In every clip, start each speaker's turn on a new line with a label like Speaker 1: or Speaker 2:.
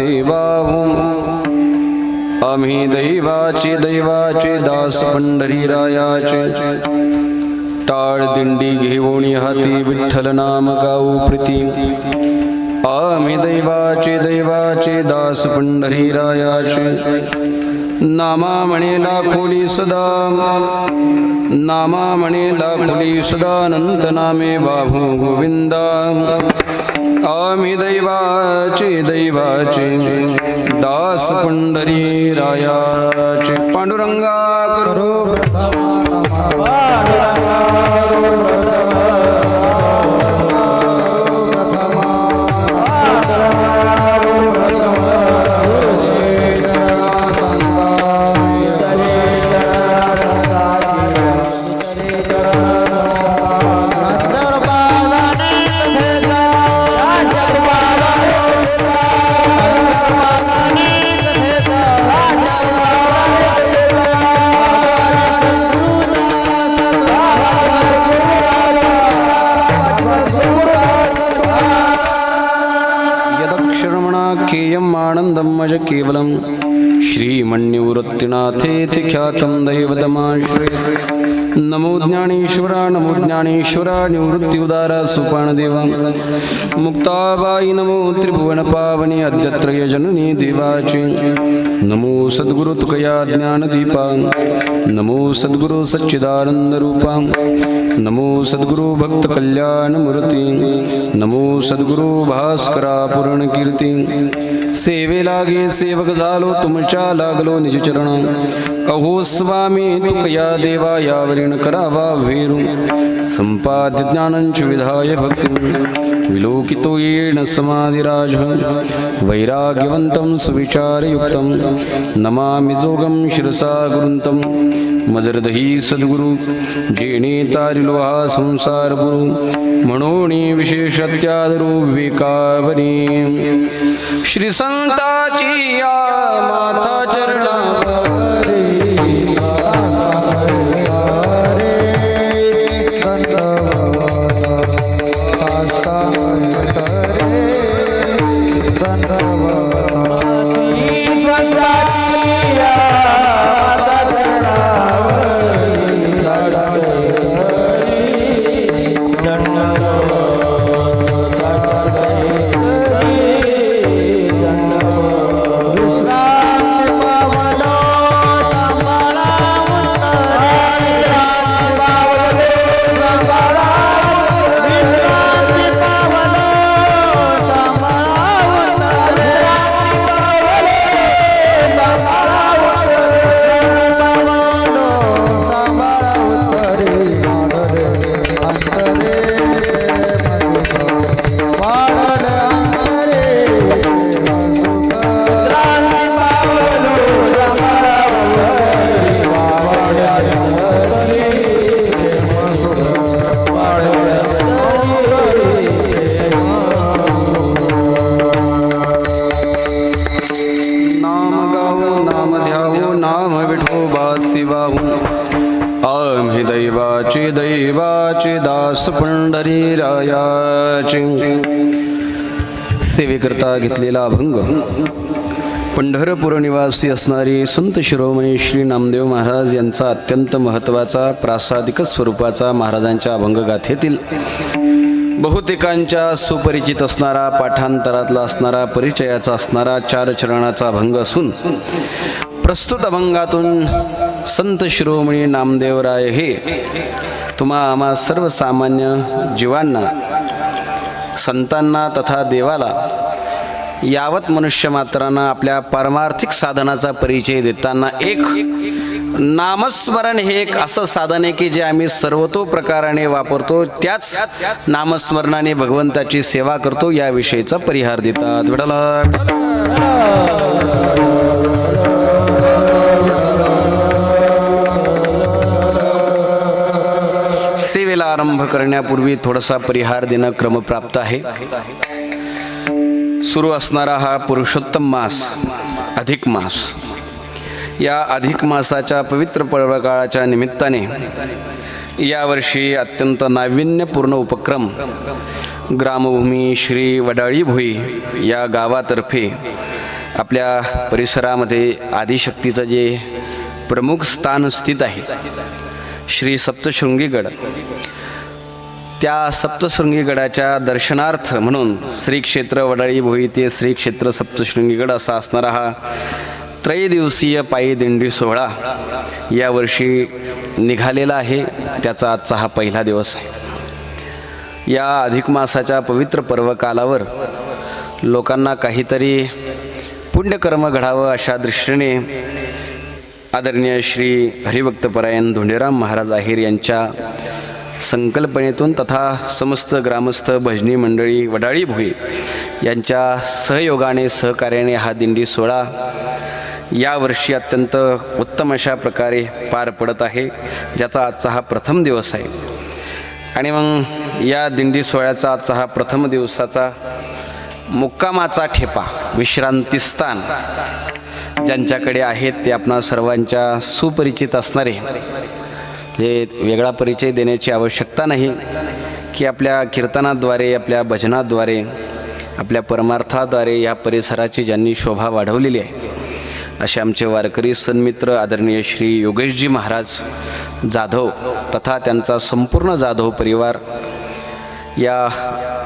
Speaker 1: सेवाहूं आम्ही दैवाचे दास पंढरीरायाचे टाळ दिंडी घेऊन हाती विठ्ठल नाम गाऊ प्रीती आम्ही दैवाचे दास पंढरीरायाचे नामा म्हणे लाखोली सदा अनंत नामे बाहू गोविंदा आम्ही दैवाचे दास पंढरीरायाचे पांडुरंगा करो आनंदमज केवलं श्रीमन्निवृत्तिनाथेति ख्यातं दैवतमाश्रये नमो ज्ञानेश्वरा निवृत्ति उदारा सुपाणदेवा मुक्ताबाई नमो त्रिभुवन पावनी अद्यत्रय जननी देवाचे नमो सद्गुरु तुकया ज्ञानदीपा नमो सद्गुरु सच्चिदानंद रूपा नमो सद्गुरु भक्त कल्याण मूर्ती नमो सद्गुरु भास्करा पूर्ण कीर्ती सेवे लागे सेवक झालो तुमच्या लागलो निज चरण अहो स्वामी तुकया देवा यावरीण करावा वेरू संपाद्य ज्ञानंच विधाय भक्ती विलोकितो येन समाधिराज वैराग्यवंतं सुविचारयुक्तं नमामि जोगं शिरसा गुरुंतं मजरदही सद्गुरु जेणे तारिलो हा संसार गुरु म्हणोनी विशेषत्यादरू विवेकावनी श्री संताची या माथा चरणावरी दैवाचे दास पंढरीरायाचे सेवेकरता घेतलेला अभंग पंढरपूर निवासी असणारे संत शिरोमणी श्री नामदेव महाराज यांचा अत्यंत महत्त्वाचा प्रासादिक स्वरूपाचा महाराजांच्या अभंगगाथेतील बहुतेकांच्या सुपरिचित असणारा पाठांतरातला असणारा परिचयाचा असणारा चार चरणाचा अभंग असून प्रस्तुत अभंगातून संत शिरोमणी नामदेवराय हे तुम्हा आम्हा सर्वसामान्य जीवांना संतांना तथा देवाला यावत मनुष्य मात्रांना आपल्या पारमार्थिक साधनाचा परिचय देताना एक नामस्मरण हे एक असं साधन आहे की जे आम्ही सर्वतोप्रकाराने वापरतो, त्याच नामस्मरणाने भगवंताची सेवा करतो याविषयीचा परिहार देतात. विठ्ठला सेवेला आरंभ करण्यापूर्वी थोडासा परिहार देणं क्रमप्राप्त आहे. सुरू असणारा हा पुरुषोत्तम मास अधिक मास, या अधिक मासाच्या पवित्र पर्वकाळाच्या निमित्ताने यावर्षी अत्यंत नाविन्यपूर्ण उपक्रम ग्रामभूमी श्री वडाळी भोई या गावातर्फे आपल्या परिसरामध्ये आदिशक्तीचं जे प्रमुख स्थान स्थित आहे श्री सप्तशृंगीगड, त्या सप्तशृंगीगडाच्या दर्शनार्थ म्हणून श्री क्षेत्र वडाळी भोई ते श्री क्षेत्र सप्तशृंगीगड असा असणारा हा त्रैदिवसीय पायी दिंडी सोहळा यावर्षी निघालेला आहे. त्याचा आजचा हा पहिला दिवस आहे. या अधिक मासाच्या पवित्र पर्वकालावर लोकांना काहीतरी पुण्यकर्म घडावं अशा दृष्टीने आदरणीय श्री हरिभक्तपरायण धोंडेराम महाराज आहेर यांच्या संकल्पनेतून तथा समस्त ग्रामस्थ भजनी मंडळी वडाळी भोई यांच्या सहयोगाने सहकार्याने हा दिंडी सोहळा यावर्षी अत्यंत उत्तम अशा प्रकारे पार पडत आहे, ज्याचा आजचा हा प्रथम दिवस आहे. आणि मग या दिंडी सोहळ्याचा आजचा हा प्रथम दिवसाचा मुक्कामाचा ठेपा विश्रांतीस्थान ज्यांच्याकडे आहेत ते आपणा सर्वांच्या सुपरिचित असणारे, हे वेगळा परिचय देण्याची आवश्यकता नाही की आपल्या कीर्तनाद्वारे, आपल्या भजनाद्वारे, आपल्या परमार्थाद्वारे या परिसराची ज्यांनी शोभा वाढवलेली आहे असे आमचे वारकरी सन्मित्र आदरणीय श्री योगेशजी महाराज जाधव तथा त्यांचा संपूर्ण जाधव परिवार या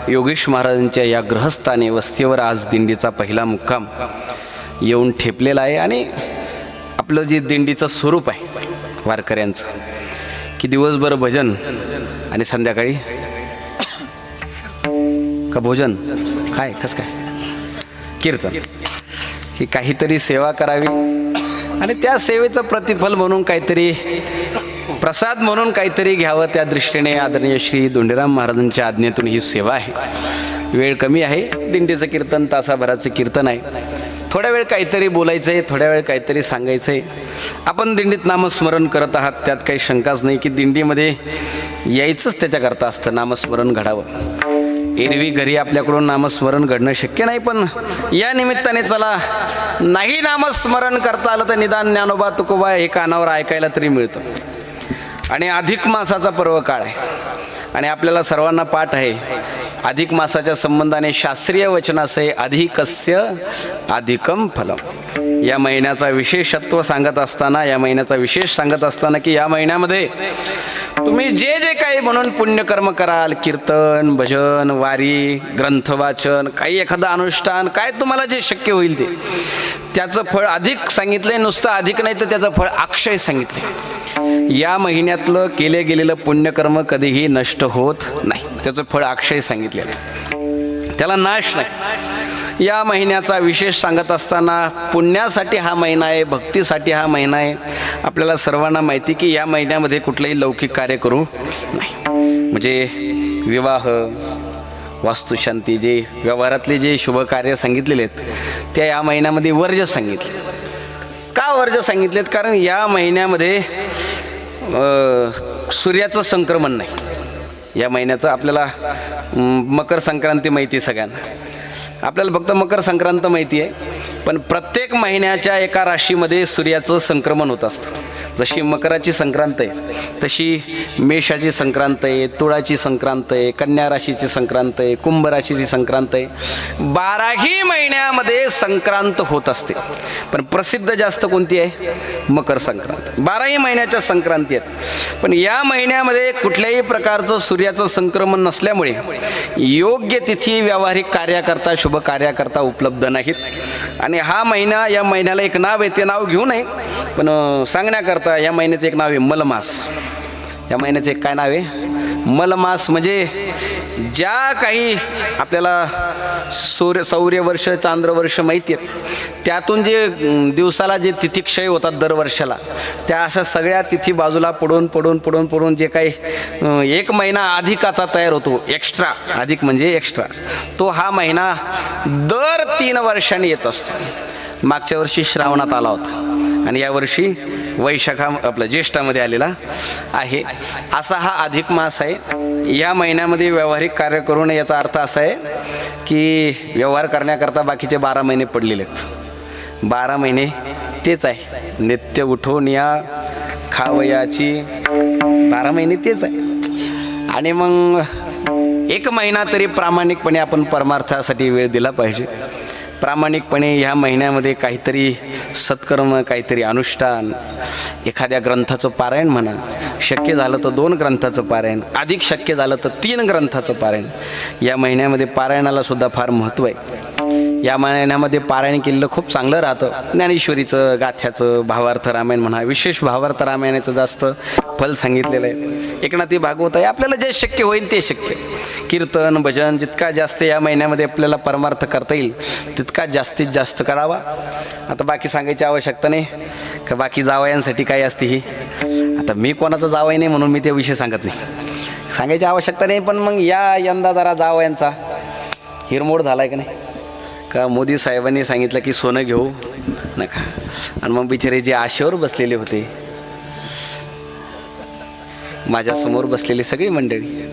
Speaker 1: योगेश महाराजांच्या या ग्रहस्थानी वस्तीवर आज दिंडीचा पहिला मुक्काम येऊन ठेपलेला आहे. आणि आपलं जे दिंडीचं स्वरूप आहे वारकऱ्यांचं की दिवसभर भजन आणि संध्याकाळी का भोजन काय कसं काय कीर्तन, की काहीतरी सेवा करावी आणि त्या सेवेचं प्रतिफल म्हणून काहीतरी प्रसाद म्हणून काहीतरी घ्यावं, त्या दृष्टीने आदरणीय श्री धोंडेराम महाराजांच्या आज्ञेतून ही सेवा आहे. वेळ कमी आहे, दिंडीचं कीर्तन तासाभराचं कीर्तन आहे. थोड्या वेळ काहीतरी बोलायचं आहे, थोड्या वेळ काहीतरी सांगायचं आहे. आपण दिंडीत नामस्मरण करत आहात, त्यात काही शंकाच नाही की दिंडीमध्ये यायचंच त्याच्याकरता असतं, नामस्मरण घडावं. एरवी घरी आपल्याकडून नामस्मरण घडणं शक्य नाही, पण या निमित्ताने चला नाही नामस्मरण करता आलं तर निदान ज्ञानोबा तुकोबा हे कानावर ऐकायला तरी मिळतं. आणि अधिक मासाचा पर्व काळ आहे आणि आपल्याला सर्वांना पाठ आहे अधिक मासाच्या संबंधाने शास्त्रीय वचनासे अधिकस्य अधिकम फलम. या महिन्याचा विशेषत्व सांगत असताना, या महिन्याचा विशेष सांगत असताना की या महिन्यामध्ये तुम्ही जे जे काही म्हणून पुण्यकर्म कराल, कीर्तन, भजन, वारी, ग्रंथवाचन, काही एखादं अनुष्ठान, काय तुम्हाला जे शक्य होईल ते, त्याचं फळ अधिक सांगितलंय. नुसतं अधिक नाही तर त्याचं फळ अक्षय सांगितलंय. या महिन्यातलं केले गेलेलं पुण्यकर्म कधीही नष्ट होत नाही, त्याचं फळ अक्षय सांगितलेलं आहे, त्याला नाश नाही. या महिन्याचा विशेष सांगत असताना पुण्यासाठी हा महिना आहे, भक्तीसाठी हा महिना आहे. आपल्याला सर्वांना माहिती की या महिन्यामध्ये कुठलंही लौकिक कार्य करू नाही, म्हणजे विवाह, वास्तुशांती, जे व्यवहारातले जे शुभ कार्य सांगितलेले आहेत त्या या महिन्यामध्ये वर्ज्य सांगितले. का वर्ज्य सांगितलेत? कारण या महिन्यामध्ये सूर्याचं संक्रमण नाही. या महिन्याचं आपल्याला मकर संक्रांती माहिती आहे सगळ्यांना, आपल्याला फक्त मकर संक्रांत माहिती आहे, पण प्रत्येक महिन्याच्या एका राशीमध्ये सूर्याचं संक्रमण होत असतं. जशी मकराची संक्रांत आहे तशी मेषाची संक्रांत आहे, तुळाची संक्रांत आहे, कन्या राशीची संक्रांत आहे, कुंभ राशीची संक्रांत आहे. 12ही महिन्यामध्ये संक्रांत होत असते, पण प्रसिद्ध जास्त कोणती आहे? मकर संक्रांत. 12ही महिन्याच्या संक्रांती आहेत, पण या महिन्यामध्ये कुठल्याही प्रकारचं सूर्याचं संक्रमण नसल्यामुळे योग्य तिथी व्यावहारिक कार्याकरता, शुभ कार्याकरता उपलब्ध नाहीत. आणि हा महिना, या महिन्याला एक नाव आहे, ते नाव घेऊ नये पण सांगण्याकरता या महिन्याचं एक नाव आहे मलमास. या महिन्याचं एक काय नाव आहे? मलमास. म्हणजे ज्या काही आपल्याला सौर्यवर्ष, चांद्रवर्ष माहिती आहेत त्यातून जे दिवसाला जे तिथीक्षय होतात दरवर्षाला, त्या अशा सगळ्या तिथी बाजूला पडून पडून पडून पडून जे काही एक महिना अधिकाचा तयार होतो, एक्स्ट्रा, अधिक म्हणजे एक्स्ट्रा, तो हा महिना दर 3 वर्षांनी येत असतो. मागच्या वर्षी श्रावणात आला होता आणि यावर्षी वैशाखा आपल्या ज्येष्ठामध्ये आलेला आहे. असा हा अधिक मास आहे. या महिन्यामध्ये व्यावहारिक कार्य करू नये याचा अर्थ असा आहे की व्यवहार करण्याकरता बाकीचे 12 महिने पडलेले आहेत. 12 महिने तेच आहे, नित्य उठून या खावयाची 12 महिने तेच आहे. आणि मग 1 महिना तरी प्रामाणिकपणे आपण परमार्थासाठी वेळ दिला पाहिजे. प्रामाणिकपणे ह्या महिन्यामध्ये काहीतरी सत्कर्म, काहीतरी अनुष्ठान, एखाद्या ग्रंथाचं पारायण म्हणा, शक्य झालं तर 2 ग्रंथाचं पारायण, अधिक शक्य झालं तर 3 ग्रंथाचं पारायण. या महिन्यामध्ये पारायणाला सुद्धा फार महत्त्व आहे. या महिन्यामध्ये पारायण केलेलं खूप चांगलं राहतं. ज्ञानेश्वरीचं, गाथ्याचं, भावार्थ रामायण म्हणा, विशेष भावार्थ रामायणाचं जास्त फल सांगितलेलं आहे. एकनाथी भागवत आहे. आपल्याला जे शक्य होईल ते शक्य. कीर्तन, भजन जितका जास्त या महिन्यामध्ये आपल्याला परमार्थ करता येईल तितका जास्तीत जास्त करावा. आता बाकी सांगायची आवश्यकता नाही का बाकी जावयांसाठी काय असते ही. आता मी कोणाचं जावई नाही म्हणून मी ते विषय सांगत नाही, सांगायची आवश्यकता नाही. पण मग यंदा जरा जावयांचा हिरमोड झाला आहे का नाही, का मोदी साहेबांनी सांगितलं की सोनं घेऊ नका, आणि मग बिचारे जे आशेवर बसलेले होते, माझ्यासमोर बसलेली सगळी मंडळी,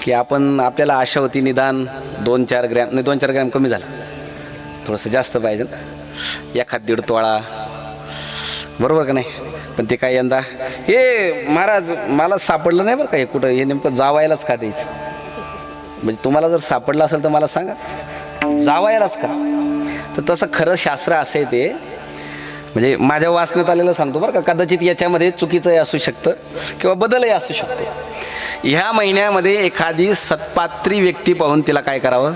Speaker 1: की आपल्याला आशा होती निदान 2-4 ग्रॅम, नाही 2-4 ग्रॅम कमी झालं, थोडंसं जास्त पाहिजे, 1-1.5 तोळा, बरोबर का नाही. पण ते काय यंदा हे महाराज मला सापडलं नाही बरं का, हे कुठं, हे नेमकं जावायलाच का द्यायचं. म्हणजे तुम्हाला जर सापडलं असेल तर मला सांगा, जावायलाच का. तर तसं खरं शास्त्र असं आहे ते, म्हणजे माझ्या वाचण्यात आलेलं सांगतो बरं का, कदाचित याच्यामध्ये चुकीचंही असू शकतं किंवा बदलही असू शकतो. ह्या महिन्यामध्ये एखादी सत्पात्री व्यक्ती पाहून तिला काय करावं,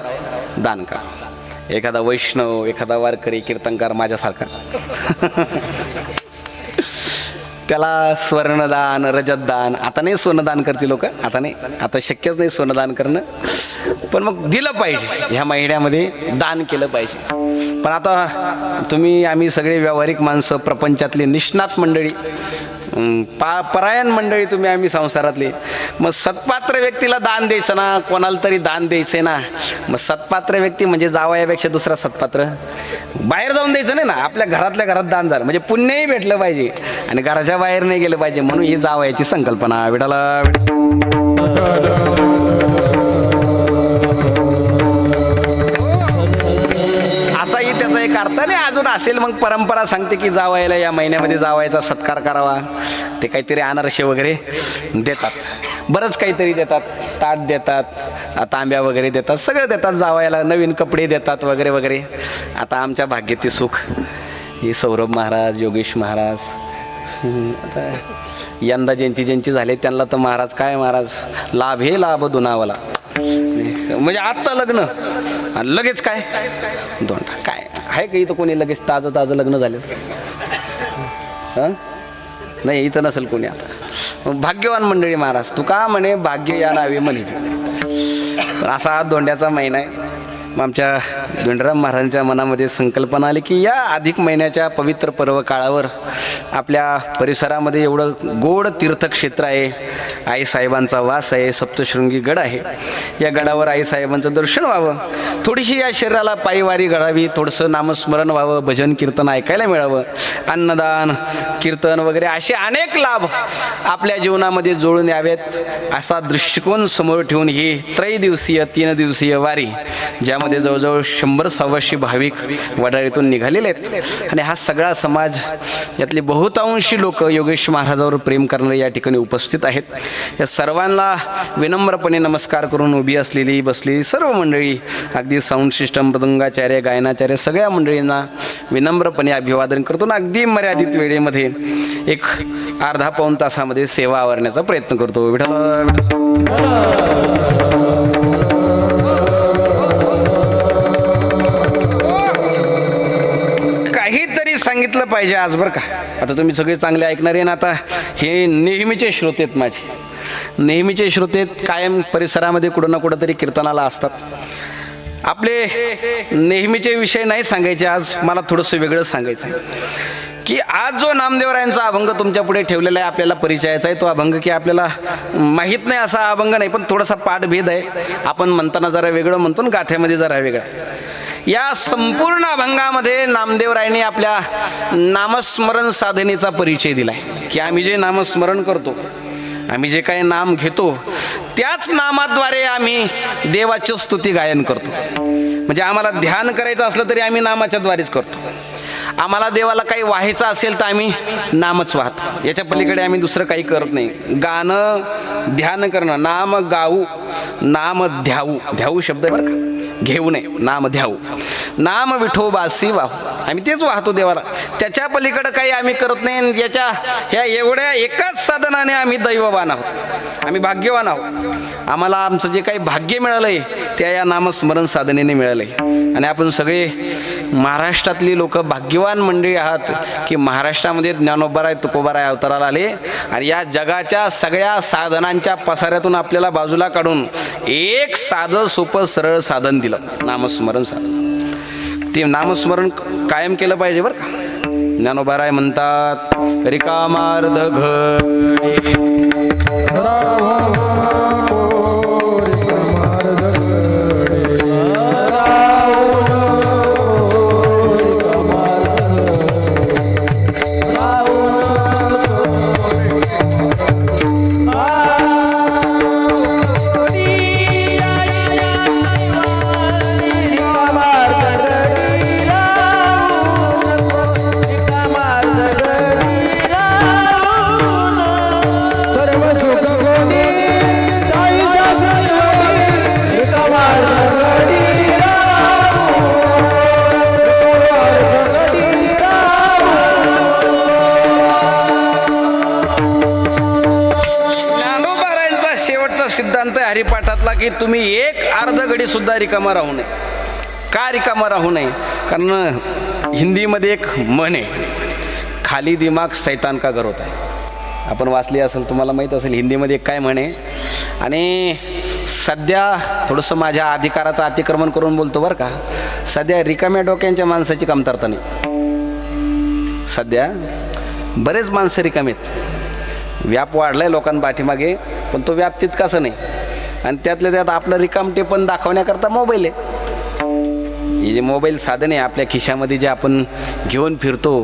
Speaker 1: दान करा. एखादा वैष्णव, एखादा वारकरी, कीर्तनकार माझ्यासारखा त्याला स्वर्णदान, रजतदान, आता नाही सोनदान करते लोक, आता नाही, आता शक्यच नाही सोनदान करणं, पण मग दिलं पाहिजे. ह्या महिन्यामध्ये दान केलं पाहिजे. पण आता आम्ही सगळे व्यावहारिक माणसं, प्रपंचातली निष्णात मंडळी, परायण मंडळी आम्ही संसारातली, मग सत्पात्र व्यक्तीला दान द्यायचं ना, कोणाला तरी दान द्यायचंय ना. मग सत्पात्र व्यक्ती म्हणजे जावयापेक्षा दुसरा सत्पात्र, बाहेर जाऊन द्यायचं नाही ना, आपल्या घरातल्या घरात दान झालं म्हणजे पुण्यही भेटलं पाहिजे आणि घराच्या बाहेर नाही गेलं पाहिजे. म्हणून ही जावयाची संकल्पना. विठाला असाही त्याचा एक अर्थ नाही. अजून असेल मग परंपरा सांगते की जावयाला या महिन्यामध्ये जावयाचा सत्कार करावा. ते काहीतरी अनारसे वगैरे देतात, बरंच काहीतरी देतात, ताट देतात, तांब्या वगैरे देतात, सगळं देतात जावयाला, नवीन कपडे देतात वगैरे वगैरे. आता आमच्या भाग्यातील सुख हे सौरभ महाराज, योगेश महाराज, आता यंदा ज्यांची झाले त्यांना तर महाराज काय, महाराज लाभ हे लाभ दुनावाला, म्हणजे आत्ता लग्न आणि लगेच काय दोंडा. काय आहे का इथं कोणी लगेच ताजं लग्न झालं? नाही, इथं नसेल कोणी. आता भाग्यवान मंडळी महाराज, तू का म्हणे भाग्य या नावे म्हणे. असा दोंड्याचा महिना आहे. मग आमच्या धोंडराम महाराजांच्या मनामध्ये संकल्पना आली की या अधिक महिन्याच्या पवित्र पर्व काळावर आपल्या परिसरामध्ये एवढं गोड तीर्थक्षेत्र आहे, आईसाहेबांचा वास आहे, सप्तशृंगी गड आहे. या गडावर आईसाहेबांचं दर्शन व्हावं, थोडीशी या शरीराला पायवारी घडावी, थोडंसं नामस्मरण व्हावं, भजन कीर्तन ऐकायला मिळावं, अन्नदान कीर्तन वगैरे असे अनेक लाभ आपल्या जीवनामध्ये जोडून यावेत, असा दृष्टिकोन समोर ठेवून ही 3 दिवसीय वारी, ज्यामध्ये जवळजवळ 100-125 भाविक वडाळीतून निघालेले आहेत. आणि हा सगळा समाज, यातले बहुतांशी लोक योगेश महाराजावर प्रेम करणारे या ठिकाणी उपस्थित आहेत. या सर्वांना विनम्रपणे नमस्कार करून उभी असलेली बसलेली सर्व मंडळी, अगदी साऊंड सिस्टम, मृदंगाचार्य, गायनाचार्य, सगळ्या मंडळींना विनम्रपणे अभिवादन करतो. अगदी मर्यादित वेळेमध्ये एक अर्धा-पाऊण तासामध्ये सेवा आवरण्याचा प्रयत्न करतो. काहीतरी सांगितलं पाहिजे आज बरं का. आता तुम्ही सगळे चांगले ऐकणारे ना, आता हे नेहमीचे श्रोते आहेत माझे, नेहमीचे श्रोते कायम परिसरामध्ये कुठं ना कुठं तरी कीर्तनाला असतात. आपले नेहमीचे विषय नाही सांगायचे, आज मला थोडंसं वेगळं सांगायचं की आज जो नामदेवरायांचा अभंग तुमच्या पुढे ठेवलेला आहे, आपल्याला परिचयाचा आहे तो अभंग, की आपल्याला माहीत नाही असा अभंग नाही, पण थोडासा पाठभेद आहे. आपण म्हणताना जरा वेगळं म्हणतो, गाथ्यामध्ये जरा वेगळं. या संपूर्ण अभंगामध्ये नामदेवरायांनी आपल्या नामस्मरण साधनेचा परिचय दिलाय, की आम्ही जे नामस्मरण करतो, आम्ही जे काही नाम घेतो, त्याच नामाद्वारे आम्ही देवाची स्तुती गायन करतो. म्हणजे आम्हाला ध्यान करायचं असलं तरी आम्ही नामाच्या द्वारेच करतो. आम्हाला देवाला काही व्हायचं असेल तर आम्ही नामच वाहतो, याच्या पलीकडे आम्ही दुसरं काही करत नाही. गाणं, ध्यान करणं, नाम गाऊ, नाम ध्याऊ, ध्याऊ शब्द बरं का, घेऊ नये, नाम ध्याऊ. नाम विठोबासी वाहू, आम्ही तेच वाहतो देवाला. त्याच्या पलीकडे काही आम्ही करत नाही. याच्या ह्या एवढ्या एकाच साधनाने आम्ही दैववान आहोत, आम्ही भाग्यवान आहोत. आम्हाला आमचं जे काही भाग्य मिळालंय त्या या नामस्मरण साधनेने मिळालंय. आणि आपण सगळे महाराष्ट्रातली लोक भाग्यवान मंडळी आहात की महाराष्ट्रामध्ये ज्ञानोबाराय तुकोबाराय अवताराला आले आणि या जगाच्या सगळ्या साधनांच्या पसाऱ्यातून आपल्याला बाजूला काढून एक साधं सोपं सरळ साधन दिलं, नामस्मरण साधन. ते नामस्मरण कायम केलं पाहिजे बरं का. ज्ञानोबाराय म्हणतात, रिकामार्ध घडी हरिपाठातला की तुम्ही एक अर्ध घडी सुद्धा रिकामा राहू नये. का रिकामा राहू नये? कारण हिंदीमध्ये एक म्हण आहे, खाली दिमाग सैतान का घर होता है. आपण वाचली असेल, तुम्हाला माहीत असेल हिंदीमध्ये एक काय म्हण आहे. आणि सध्या थोडंसं माझ्या अधिकाराचं अतिक्रमण करून बोलतो बरं का, सध्या रिकाम्या डोक्यांच्या माणसाची कमतरता नाही. सध्या बरेच माणसं रिकामेत. व्याप वाढलाय लोकांपाठीमागे, पण तो व्याप तितकाच नाही. आणि त्यातल्या त्यात आपलं रिकामटे पण दाखवण्याकरता मोबाईल आहे. हे जे मोबाईल साधन आहे आपल्या खिशामध्ये जे आपण घेऊन फिरतो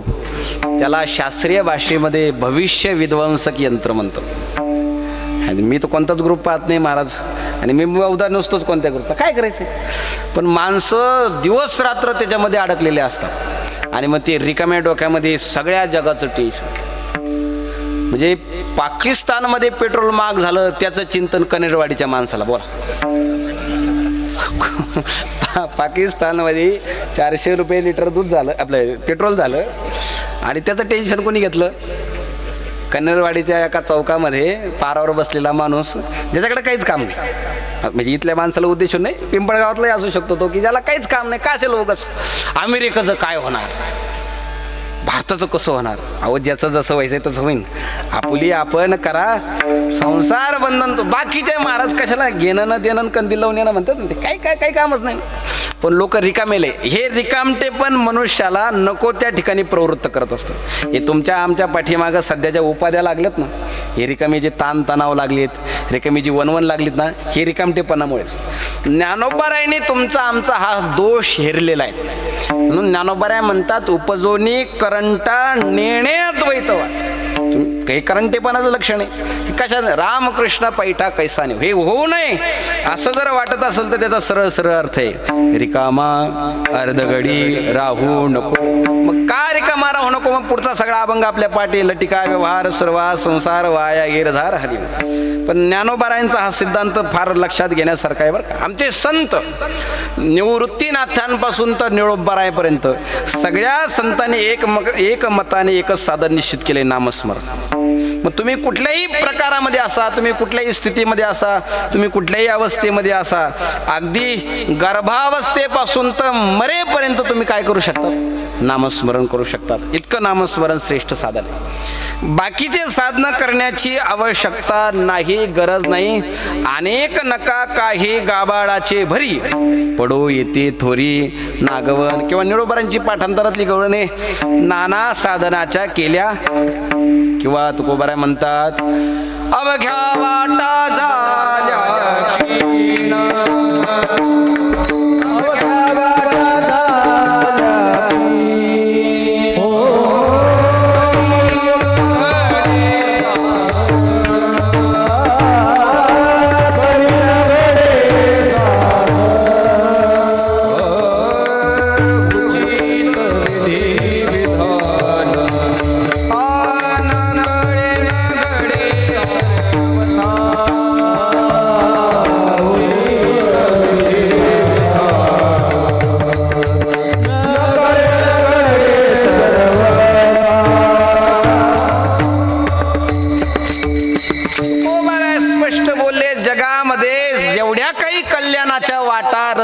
Speaker 1: त्याला शास्त्रीय भाषेमध्ये भविष्य विध्वंसक यंत्र म्हणतो. आणि मी तर कोणताच ग्रुप पाहत नाही महाराज, आणि मी बहुधा नसतोच कोणत्या ग्रुपला, काय करायचं. पण माणसं दिवस रात्र त्याच्यामध्ये अडकलेले असतात. आणि मग ते रिकाम्या डोक्यामध्ये सगळ्या जगाचं टेन्शन. म्हणजे पाकिस्तानमध्ये पेट्रोल महाग झालं त्याचं चिंतन कनेरवाडीच्या माणसाला. बोला, पाकिस्तानमध्ये 400 रुपये लिटर दूध झालं, आपलं पेट्रोल झालं, आणि त्याचं टेन्शन कोणी घेतलं? कन्नरवाडीच्या एका चौकामध्ये पारावर बसलेला माणूस, ज्याच्याकडे काहीच काम नाही. म्हणजे इथल्या माणसाला उद्देशून नाही, पिंपळगावातलाही असू शकतो तो, की ज्याला काहीच काम नाही. का असेल उगाच अमेरिकेचं काय होणार, भारताचं कसं होणार. अहो, ज्याचं जसं व्हायचंय तसं होईन. आपुली आपण करा, संसार बंधन. तो बाकीचे महाराज कशाला घेणं न देणं कंदील लावून येणं म्हणतात ते, काही कामच नाही. पण लोक रिकामेले. हे रिकामटे पण मनुष्याला नको त्या ठिकाणी प्रवृत्त करत असतं. हे तुमच्या आमच्या पाठीमागं सध्याच्या उपाध्या लागल्यात ना, हे रिकामी जे ताणतणाव लागलेत, रिकामी जी वनवन लागलीत ना, हे रिकामटेपणामुळेच. ज्ञानोबारायांनी तुमचा आमचा हा दोष हेरलेला आहे. म्हणून ज्ञानोबाराय म्हणतात, उपजोनी करंटा नेणे अद्वैतवा. काही करंटेपणाचं लक्षण आहे. कशा रामकृष्ण पैठा कैसा नाही, हे होऊ नये असं जर वाटत असेल तर त्याचा सरळ सरळ अर्थ आहे, रिकामा अर्धघडी राहू नको. मग का रिकामा राहू नको? मग पुढचा सगळा अभंग आपल्या पाठी, लटिका व्यवहार सर्वा संसार वाया गिरधार हरी. पण ज्ञानोबारायांचा हा सिद्धांत फार लक्षात घेण्यासारखा आहे बरं का. आमचे संत निवृत्तीनाथांपासून तर निळोबारायपर्यंत सगळ्या संतांनी एक मताने एकच साधन निश्चित केले, नामस्मरण. मग तुम्ही कुठल्याही प्रकारामध्ये असा, तुम्ही कुठल्याही स्थितीमध्ये असा, तुम्ही कुठल्याही अवस्थेमध्ये असा, अगदी गर्भावस्थेपासून तर मरेपर्यंत तुम्ही काय करू शकता? नामस्मरण करू शकतात. इतकं नामस्मरण श्रेष्ठ साधन आहे. बाकीचे साधना करण्याची आवश्यकता नाही, गरज नाही. अनेक नका काही गाबाळाचे भरी, पडो येते थोरी नागवन. किंवा निळोबारांची पाठांतरातली गवळणे नाना साधनाच्या केल्या. किंवा तुकोबाराय म्हणतात, अवघ्या वाटा झाल्या क्षीण,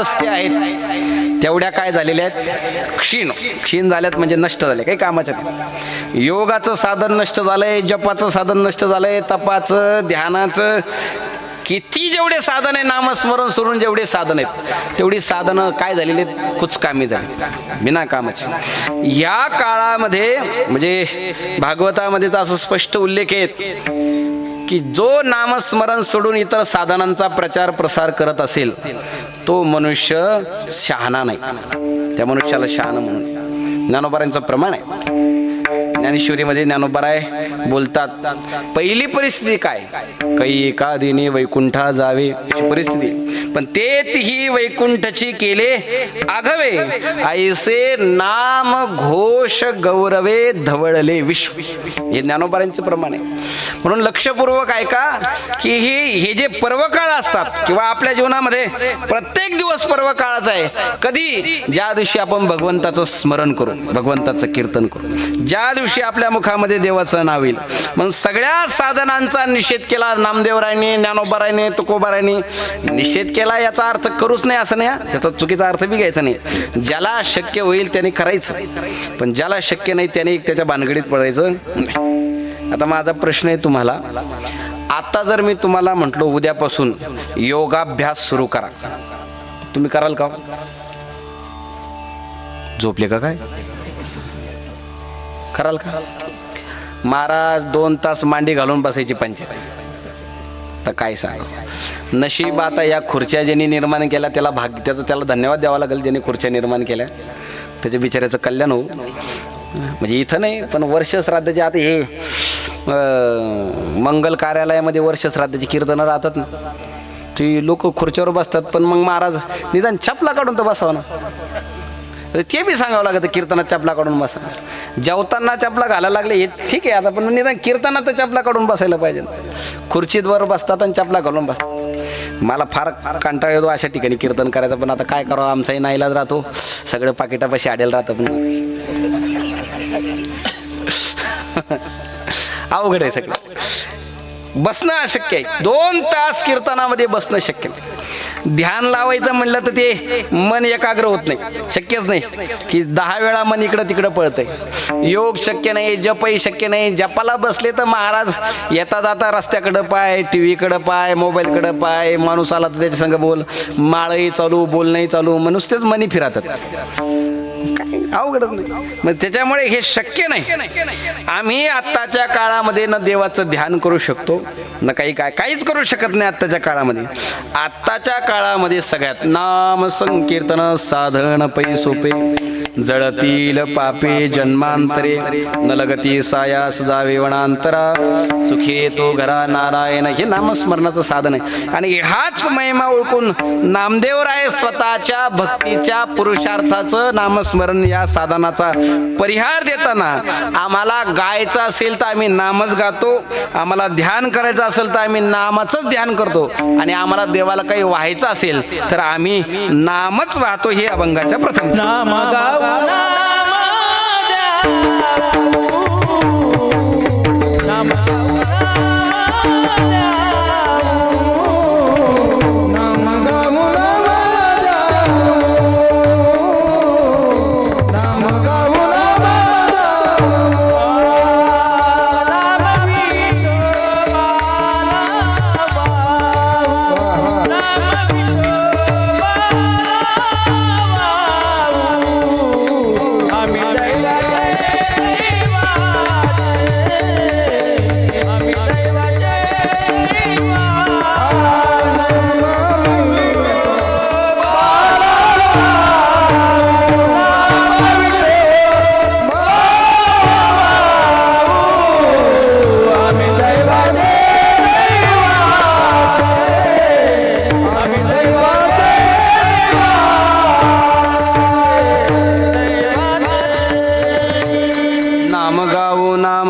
Speaker 1: वस्त्या आहेत तेवढ्या काय झालेल्या आहेत, क्षीण झाल्यात, म्हणजे नष्ट झाले, काही कामाच्या नाही. योगाचं साधन नष्ट झालंय, जपाचं साधन नष्ट झालंय, तपाचं, ध्यानाचं, किती जेवढे साधन आहे, नामस्मरण सोडून जेवढे साधन आहेत तेवढी साधनं काय झालेली आहेत, कुचकामी झाली, बिना कामाची. या काळामध्ये म्हणजे भागवतामध्ये तर असं स्पष्ट उल्लेख आहेत की जो नामस्मरण सोडून इतर साधनांचा प्रचार प्रसार करत असेल तो मनुष्य शहाणा नाही, त्या मनुष्याला शहाणा म्हणून. ज्ञानोबारांचं प्रमाण आहे. ज्ञानेश्वरीमध्ये ज्ञानोबाराय बोलतात, पहिली परिस्थिती काय, काही एका दिनी वैकुंठा जावे अशी परिस्थिती, पण तेही वैकुंठची केले आघवे, ऐसे नाम घोष गौरवे धवळले विश्व. हे ज्ञानोबारांचं प्रमाण आहे. म्हणून लक्षपूर्वक ऐका की हे जे पर्वकाळ असतात किंवा आपल्या जीवनामध्ये प्रत्येक दिवस पर्वकाळाचा आहे. कधी, ज्या दिवशी आपण भगवंताचं स्मरण करू, भगवंताचं कीर्तन करू, ज्या दिवशी आपल्या मुखामध्ये देवाचं नाव येईल. म्हणून सगळ्या साधनांचा निषेध केला नामदेवरायांनी, ज्ञानोबारायांनी, तुकोबारायांनी. निषेध केला याचा अर्थ करूच नाही असं नाही, त्याचा चुकीचा अर्थ बी घ्यायचा नाही. ज्याला शक्य होईल त्याने करायचं, पण ज्याला शक्य नाही त्याने त्याच्या भानगडीत पडायचं नाही. आता माझा प्रश्न आहे तुम्हाला, आता जर मी तुम्हाला म्हटलो उद्यापासून योगाभ्यास सुरू करा, तुम्ही कराल का? झोपले का काय? कराल का? महाराज 2 तास मांडी घालून बसायची पंचायत, तर काय सांग. नशीब आता या खुर्च्या ज्यांनी निर्माण केल्या त्याला त्याला धन्यवाद द्यावा लागेल, ज्यांनी खुर्च्या निर्माण केल्या, त्याच्या बिचाऱ्याचं कल्याण होऊ. म्हणजे इथं नाही पण वर्ष श्राद्धाचे, आता हे मंगल कार्यालयामध्ये वर्ष श्राद्धाची कीर्तनं राहतात ना, ती लोक खुर्च्यावर बसतात, पण मग महाराज निदान चपला काढून तर बसावं ना, ते बी सांगावं लागतं कीर्तनात चपला काढून बसा. जेवताना चपला घालायला लागले हे ठीक आहे आता, पण निदान कीर्तनात तर चपला काढून बसायला पाहिजे. खुर्चीवर बसतात आणि चपला घालून बसतात. मला फार कंटाळा येतो अशा ठिकाणी कीर्तन करायचं, पण आता काय करावं, आमचाही नाईलाज राहतो, सगळं पाकिटापाशी आडेल राहतं, पण अवघड आहे सगळं. बसणं अशक्य आहे, 2 तास कीर्तनामध्ये बसणं शक्य नाही. ध्यान लावायचं म्हणलं तर ते मन एकाग्र होत नाही, शक्यच नाही की 10 वेळा मन इकडं तिकडं पळतंय. योग शक्य नाही, जपही शक्य नाही. जपाला बसले तर महाराज येता जाता रस्त्याकडं पाय, टीव्हीकडं पाय, मोबाईलकडं पाय, माणूस आला तर त्याच्या संग बोल, माळही चालू, बोलणंही चालू, मग नुसतेच मनी फिरतात, अवघडच नाही. मग त्याच्यामुळे हे शक्य नाही. आम्ही आत्ताच्या काळामध्ये न देवाचं ध्यान करू शकतो न काहीच करू शकत नाही आत्ताच्या काळामध्ये. आत्ताच्या काळामध्ये सगळ्यात नाम संकीर्तन साधन पै सोपे, जळतील पापे जन्मांतरे, न लगती सायास जावे वनांतरा, सुखे तो घरा नारायण. हे नामस्मरणाचं साधन आहे. आणि हाच महिमा ओळखून नामदेवराय स्वतःच्या भक्तीच्या पुरुषार्थाचं नामस्मरण या साधनाचा परिहार देताना, आम्हाला गायचं असेल तर आम्ही नामच गातो, आम्हाला ध्यान करायचं असेल तर आम्ही नामाचंच ध्यान करतो, आणि आम्हाला देवाला काही व्हायचं असेल तर आम्ही नामच वाहतो. हे अभंगाच्या प्रथम
Speaker 2: नाम गाऊ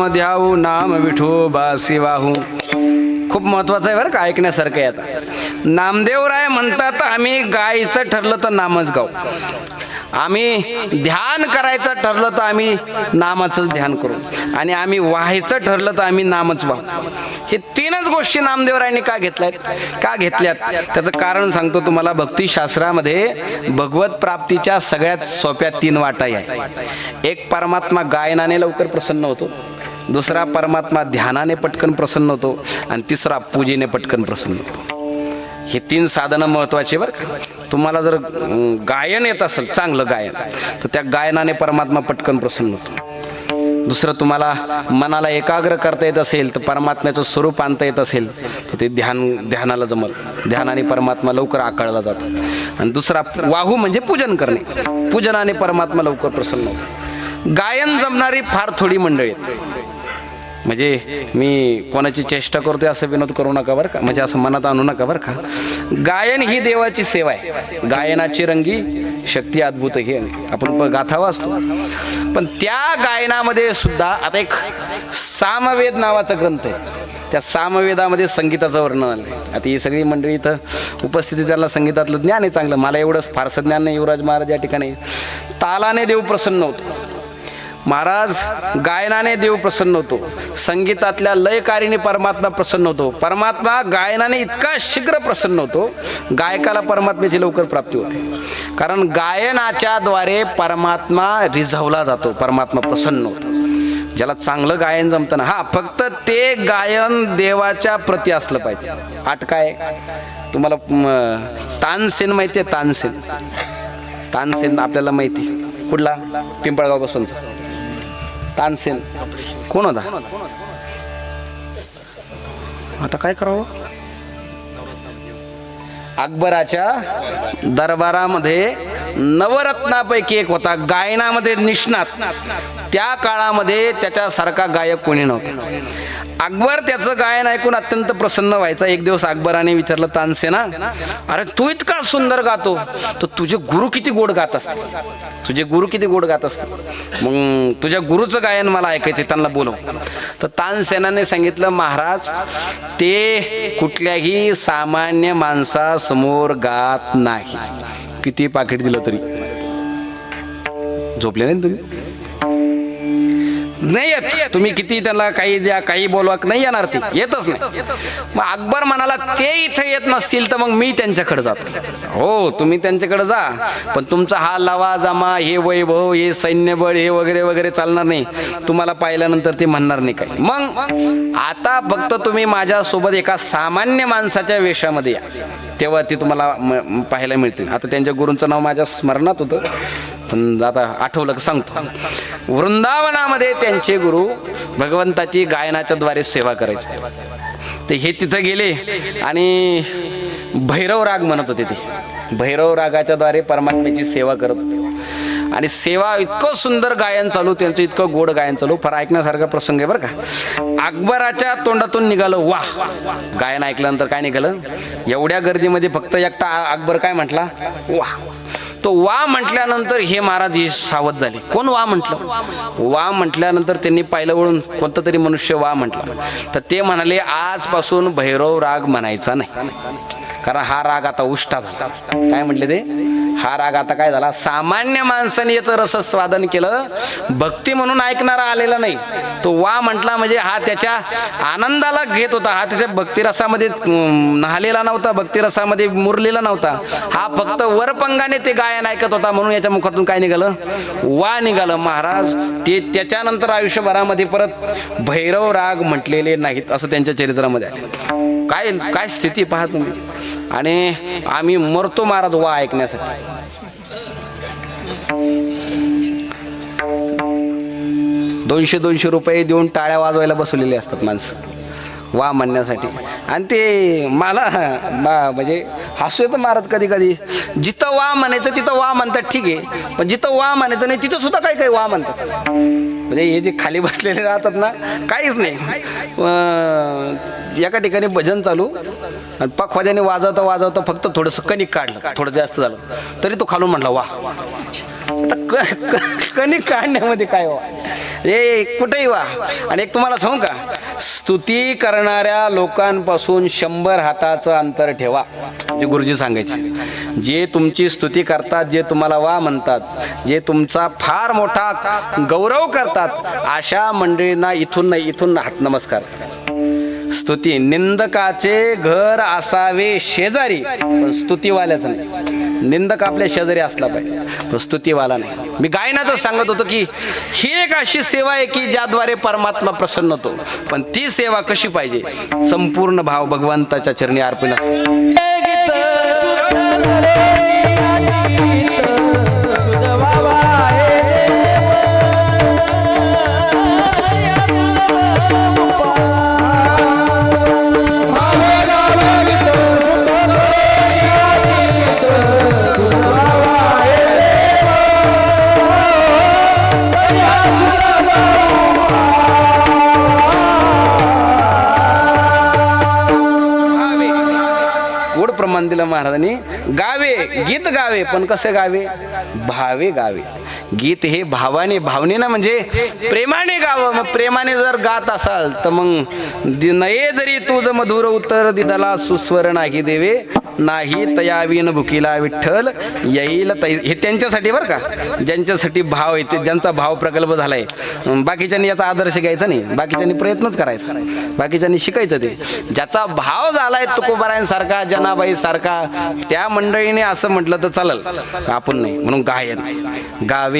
Speaker 1: ध्याऊ नाम विठोबासी वाहू. खूप महत्वाचं आहे बरं का, ऐकण्यासारखं आहे. आता नामदेवराय म्हणतात आम्ही गायचं ठरलं तर नामच गाऊ, आम्ही ध्यान करायचं ठरलं तर आम्ही नामाचंच ध्यान करू, आणि आम्ही व्हायचं ठरलं तर आम्ही नामच वाहू. हे तीनच गोष्टी नामदेवरायांनी का घेतल्यात त्याचं कारण सांगतो तुम्हाला. भक्तिशास्त्रामध्ये भगवत प्राप्तीच्या सगळ्यात सोप्या 3 वाटा आहे. एक, परमात्मा गायनाने लवकर प्रसन्न होतो. दुसरा, परमात्मा ध्यानाने पटकन प्रसन्न होतो. आणि तिसरा, पूजेने पटकन प्रसन्न होतो. हे 3 साधनं महत्वाचे बरं का. तुम्हाला जर गायन येत असेल, चांगलं गायन, तर त्या गायनाने परमात्मा पटकन प्रसन्न होतो. दुसरं, तुम्हाला मनाला एकाग्र करता येत असेल, तर परमात्म्याचं स्वरूप आणता येत असेल, तर ते ध्यानाला जमल. ध्यानाने परमात्मा लवकर आकळला जातो. आणि दुसरा, वाहू म्हणजे पूजन करणे. पूजनाने परमात्मा लवकर प्रसन्न होतो. गायन जमणारी फार थोडी मंडळी आहेत. म्हणजे मी कोणाची चेष्टा करतोय असं विनोद करू नका बरं का, म्हणजे असं मनात आणू नका बरं का. गायन ही देवाची सेवा आहे. गायनाची रंगी शक्ती अद्भुत ही आपण गाथा वाचतो. पण त्या गायनामध्ये सुद्धा आता एक सामवेद नावाचा ग्रंथ आहे. त्या सामवेदामध्ये संगीताचं वर्णन आलं. आता ही सगळी मंडळी इथं उपस्थिती, त्याला संगीतातलं ज्ञान आहे चांगलं. मला एवढंच फारसं ज्ञान नाही. युवराज महाराज या ठिकाणी तालाने देव प्रसन्न होतो. महाराज गायनाने देव प्रसन्न होतो. संगीतातल्या लयकारीने परमात्मा प्रसन्न होतो. परमात्मा गायनाने इतका शीघ्र प्रसन्न होतो, गायकाला परमात्म्याची लवकर प्राप्ती होते. कारण गायनाच्या द्वारे परमात्मा रिझवला जातो, परमात्मा प्रसन्न होतो. ज्याला चांगलं गायन जमतं ना, हा फक्त ते गायन देवाच्या प्रती असलं पाहिजे. काय तुम्हाला तानसेन माहिती आहे? तानसेन आपल्याला माहिती, कुठला? पिंपळगाव बसून तानसेन कोण होता? आता काय करावं? अकबराच्या दरबारामध्ये नवरत्नापैकी एक होता, गायनामध्ये निष्णात. त्या काळामध्ये त्याच्यासारखा गायक कोणी नव्हता. अकबर त्याचं गायन ऐकून अत्यंत प्रसन्न व्हायचा. एक दिवस अकबराने विचारलं, तानसेना, अरे तू इतका सुंदर गातो, तर तुझे गुरु किती गोड गात असते? मग तुझ्या गुरुचं गायन मला ऐकायचं, त्यांना बोलव. तर तानसेनाने सांगितलं, महाराज ते कुठल्याही सामान्य माणसासमोर गात नाही. किती पाकिट दिलं तरी. झोपले नाही तुम्ही? नाही येत. तुम्ही किती त्याला काही द्या, काही बोलवा, नाही येणार, ती येतच नाही. मग अकबर म्हणाला, ते इथे येत नसतील तर मग मी त्यांच्याकडे जातो. हो, तुम्ही त्यांच्याकडे जा, पण तुमचा हा लवाजमा, हे वैभव, हे सैन्यबळ, हे वगैरे वगैरे चालणार नाही. तुम्हाला पाहिल्यानंतर ते म्हणणार नाही काही. मग आता फक्त तुम्ही माझ्यासोबत एका सामान्य माणसाच्या वेशामध्ये या, तेव्हा ती तुम्हाला पाहायला मिळतील. आता त्यांच्या गुरूंचं नाव माझ्या स्मरणात होतं, पण आता आठवलं की सांगतो. वृंदावनामध्ये त्यांचे गुरु भगवंताची गायनाच्या द्वारे सेवा करायचे. ते हे तिथं गेले आणि भैरव राग म्हणत होते. ते भैरव रागाच्या द्वारे परमात्म्याची सेवा करत होते. आणि सेवा इतकं सुंदर गायन चालू, त्यांचं इतकं गोड गायन चालू, फार ऐकण्यासारखा प्रसंग आहे बरं का. अकबराच्या तोंडातून निघालं वा. गायन ऐकल्यानंतर काय निघालं? एवढ्या गर्दीमध्ये फक्त एकटा अकबर काय म्हटला? वा. तो वा म्हटल्यानंतर हे महाराज सावध झाले. कोण वा म्हटलं? वा म्हटल्यानंतर त्यांनी पाहिलं वळून, कोणतं तरी मनुष्य वा म्हटलं. तर ते म्हणाले, आजपासून भैरव राग म्हणायचा नाही, कारण हा राग आता उष्टा झाला. काय म्हटले ते? हा राग आता काय झाला? सामान्य माणसाने याचं रसस्वादन केलं, भक्ती म्हणून ऐकणारा आलेला नाही. तो वा म्हटला म्हणजे हा त्याच्या आनंदाला घेत होता, हा त्याच्या भक्तिरसामध्ये न्हालेला नव्हता, भक्तिरसामध्ये मुरलेला नव्हता. हा फक्त वरपंगाने ते गायन ऐकत होता, म्हणून याच्या मुखातून काय निघालं? वा निघालं. महाराज ते त्याच्यानंतर आयुष्यभरामध्ये परत भैरव राग म्हटलेले नाहीत, असं त्यांच्या चरित्रामध्ये आले. काय स्थिती पहा तुम्ही. आणि आम्ही मरतो महाराज वा ऐकण्यासाठी. 200 रुपये देऊन टाळ्या वाजवायला बसवलेले असतात माणसं वा म्हणण्यासाठी. आणि ते मला म्हणजे हसू येतं महाराज कधी कधी. जिथं वा म्हणायचं तिथं वा म्हणतात, ठीक आहे, पण जिथं वा म्हणायचं नाही तिथं सुद्धा काही वा म्हणतात. म्हणजे हे जे खाली बसलेले राहतात ना, काहीच नाही. एका ठिकाणी भजन चालू आणि पखवाद्याने वाजवता फक्त थोडंसं कणिक काढलं, थोडं जास्त झालं तरी तो खालून म्हणला वा. आता कणिक काढण्यामध्ये काय वा? हे कुठेही वा. आणि एक तुम्हाला सांगू का, स्तुती करणाऱ्या लोकांपासून 100 हाताचं अंतर ठेवा. जे गुरुजी सांगायचे, जे तुमची स्तुती करतात, जे तुम्हाला वा म्हणतात, जे तुमचा फार मोठा गौरव करतात, अशा मंडळींना इथून नाही इथून हात नमस्कार. स्तुती निंदकाचे घर असावे शेजारी, पण स्तुतीवाल्याचं नाही. निंदक आपल्या शेजारी असला पाहिजे, पण स्तुतीवाला नाही. मी गायनाचं सांगत होतो की ही एक अशी सेवा आहे की ज्याद्वारे परमात्मा प्रसन्न होतो. पण ती सेवा कशी पाहिजे? संपूर्ण भाव भगवंताच्या चरणी अर्पण. प्रमाण दिलं महाराजांनी. गावे गीत गावे, पण कसे गावे? भावे गावे. गीत हे भावाने भावनेनं म्हणजे प्रेमाने गावं. मग प्रेमाने जर गात असाल तर मग नये जरी तुझ मधुर उत्तर दिदला सुस्वर नाही देवे, नाही तयावीन भुकीला विठ्ठल येईल. हे त्यांच्यासाठी बरं का, ज्यांच्यासाठी भाव आहे, ज्यांचा भाव प्रकल्प झालाय. बाकीच्यांनी याचा आदर्श घ्यायचा नाही, बाकीच्यांनी प्रयत्नच करायचा, बाकीच्यांनी शिकायचं. ते ज्याचा भाव झालाय तुकोबारायांसारखा, जनाबाई सारखा, त्या मंडळीने असं म्हटलं तर चालल, आपण नाही. म्हणून गायन गावे,